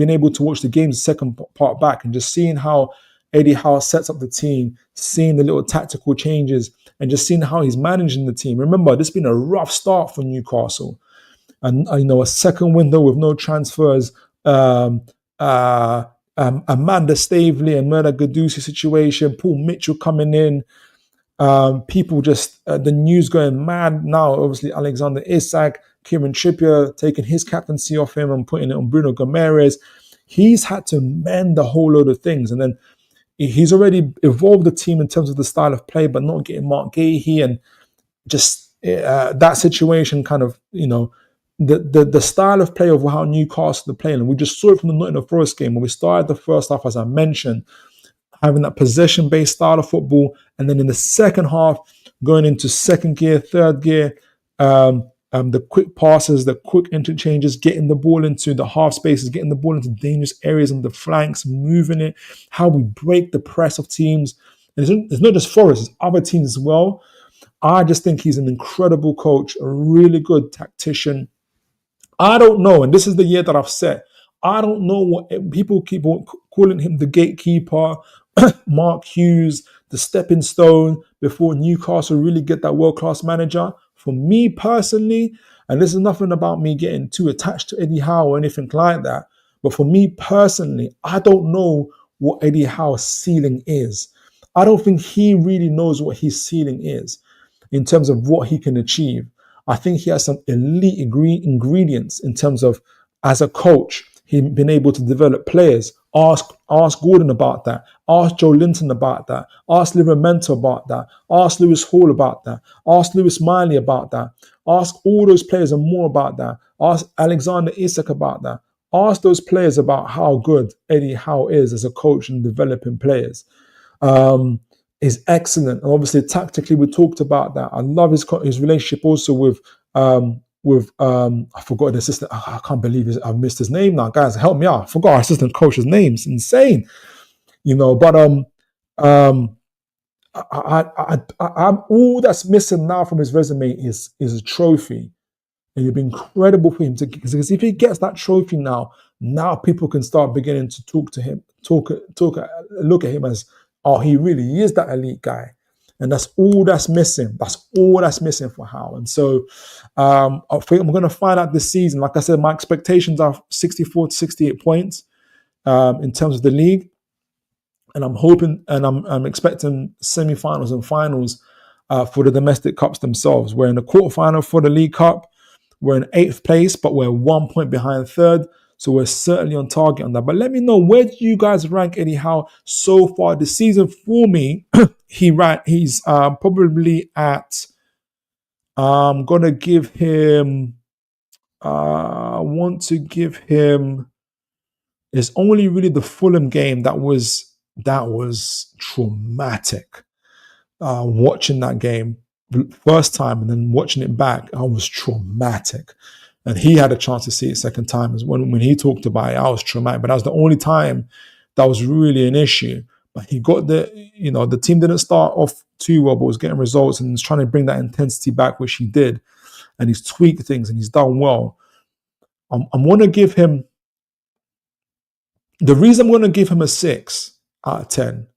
able to watch the game's second part back and just seeing how Eddie Howe sets up the team, seeing the little tactical changes and just seeing how he's managing the team. Remember, this has been a rough start for Newcastle. And, a second window with no transfers, Amanda Stavely and Murda Gadusi situation, Paul Mitchell coming in, people just, the news going mad now, obviously Alexander Isak, Kieran Trippier taking his captaincy off him and putting it on Bruno Gomes. He's had to mend a whole load of things. And then he's already evolved the team in terms of the style of play, but not getting Mark Gahey and just that situation kind of, the style of play of how Newcastle are playing. And we just saw it from the Nottingham Forest game when we started the first half, as I mentioned, having that possession-based style of football. And then in the second half, going into second gear, third gear, the quick passes, the quick interchanges, getting the ball into the half spaces, getting the ball into dangerous areas on the flanks, moving it, how we break the press of teams. And it's not just Forest, it's other teams as well. I just think he's an incredible coach, a really good tactician. I don't know, and this is the year that I've set, I don't know what people keep on calling him, the gatekeeper, Mark Hughes, the stepping stone before Newcastle really get that world-class manager. For me personally, and this is nothing about me getting too attached to Eddie Howe or anything like that, but for me personally, I don't know what Eddie Howe's ceiling is. I don't think he really knows what his ceiling is in terms of what he can achieve. I think he has some elite ingredients in terms of, as a coach, he's been able to develop players. Ask Gordon about that. Ask Joe Linton about that. Ask Livramento about that. Ask Lewis Hall about that. Ask Lewis Miley about that. Ask all those players and more about that. Ask Alexander Isak about that. Ask those players about how good Eddie Howe is as a coach and developing players. Is excellent. And obviously, tactically, we talked about that. I love his relationship also with I forgot the assistant. I can't believe I've missed his name now. Guys, help me out. I forgot our assistant coach's name. It's insane. But I'm all that's missing now from his resume is a trophy. And it'd be incredible for him because if he gets that trophy now people can start beginning to talk to him, look at him as, oh, he really is that elite guy. And that's all that's missing. That's all that's missing for Howe. And so I think I'm going to find out this season. Like I said, my expectations are 64 to 68 points in terms of the league. And I'm hoping and I'm expecting semi-finals and finals for the domestic cups themselves. We're in the quarterfinal for the League Cup. We're in 8th place, but we're 1 point behind 3rd. So we're certainly on target on that. But let me know, where do you guys rank Eddie Howe so far this season? For me, he's probably at, I'm going to give him, I want to give him, it's only really the Fulham game that was traumatic. Watching that game first time and then watching it back, I was traumatic. And he had a chance to see it second time. As when he talked about it, I was traumatic. But that was the only time that was really an issue. But he got the team didn't start off too well, but was getting results and was trying to bring that intensity back, which he did. And he's tweaked things and he's done well. I'm going to give him, the reason I'm going to give him a 6 out of 10.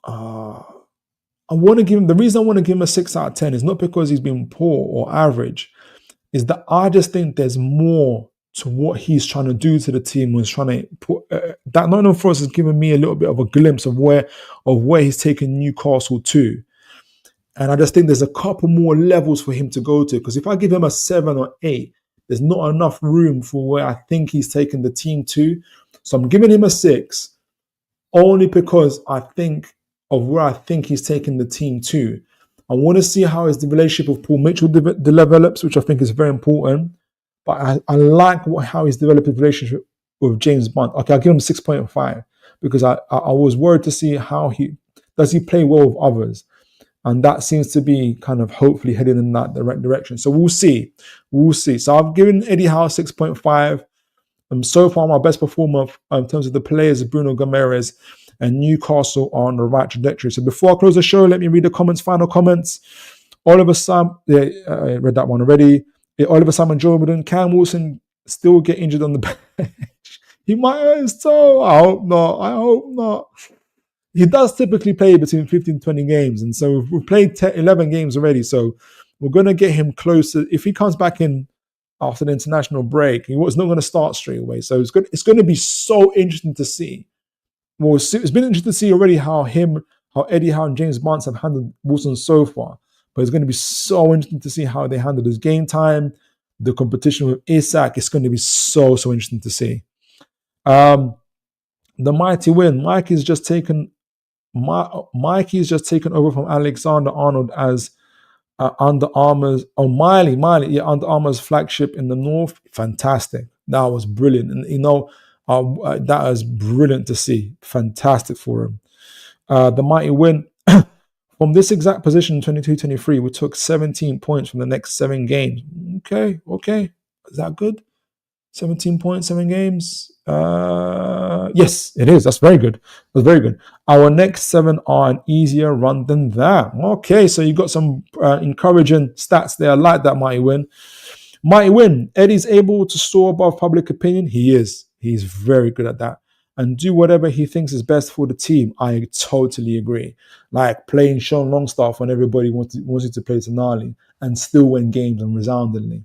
The reason I want to give him a 6 out of 10 is not because he's been poor or average, is that I just think there's more to what he's trying to do to the team. Was trying to put that Nottingham Forest has given me a little bit of a glimpse of where he's taken Newcastle to, and I just think there's a couple more levels for him to go to. Because if I give him a 7 or 8, there's not enough room for where I think he's taken the team to. So I'm giving him a 6, only because I think of where I think he's taken the team to. I want to see how his relationship with Paul Mitchell develops, which I think is very important. But I like how he's developed a relationship with James Bond. Okay, I'll give him 6.5 because I was worried to see how he play well with others. And that seems to be kind of hopefully heading in that direction. So we'll see. So I've given Eddie Howe 6.5. So far, my best performer in terms of the players is Bruno Gomes, and Newcastle are on the right trajectory. So before I close the show, let me read the final comments. Oliver Sam, I read that one already. Oliver Simon Jordan, Cam Wilson still get injured on the bench. He might hurt his toe. I hope not. He does typically play between 15 and 20 games. And so we've played 11 games already. So we're going to get him closer. If he comes back in after the international break, he was not going to start straight away. So it's going to be so interesting to see. Well, it's been interesting to see already how Eddie Howe and James Barnes have handled Wilson so far. But it's going to be so interesting to see how they handle his game time, the competition with Isak. It's going to be so interesting to see. The mighty win. Mikey's just taken over from Alexander Arnold as Under Armour's Miley, Under Armour's flagship in the North. Fantastic. That was brilliant. And that was brilliant to see. Fantastic for him. The mighty win. From this exact position in 22-23, we took 17 points from the next 7 games. Okay. Is that good? 17 points, 7 games? Yes, it is. That's very good. Our next 7 are an easier run than that. Okay, so you got some encouraging stats there. I like that, Mighty Win. Mighty Win. Eddie's able to soar above public opinion. He is. He's very good at that. And do whatever he thinks is best for the team. I totally agree. Like playing Sean Longstaff when everybody wants you to play Tonali and still win games and resoundingly.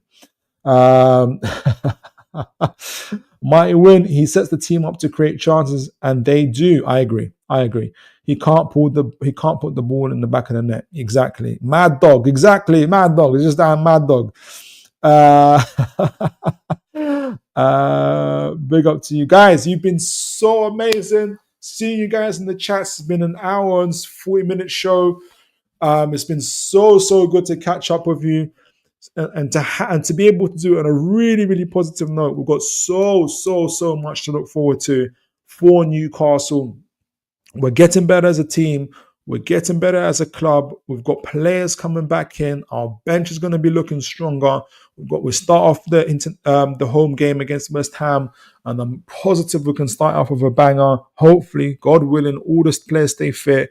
Mighty Win. He sets the team up to create chances, and they do. I agree. He can't put the ball in the back of the net. Exactly. Mad dog. It's just that mad dog. Big up to you guys. You've been so amazing. Seeing you guys in the chats. It's been an hour and 40-minute show. It's been so good to catch up with you and to be able to do it on a really, really positive note. We've got so much to look forward to for Newcastle. We're getting better as a team. We're getting better as a club. We've got players coming back in. Our bench is going to be looking stronger. We start off the home game against West Ham, and I'm positive we can start off with a banger. Hopefully, God willing, all the players stay fit.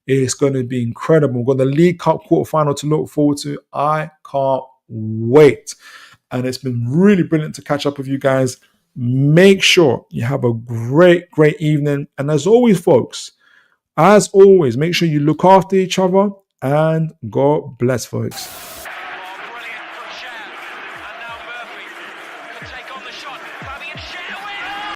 It's going to be incredible. We've got the League Cup quarterfinal to look forward to. I can't wait. And it's been really brilliant to catch up with you guys. Make sure you have a great evening. And as always, folks, make sure you look after each other, and God bless, folks.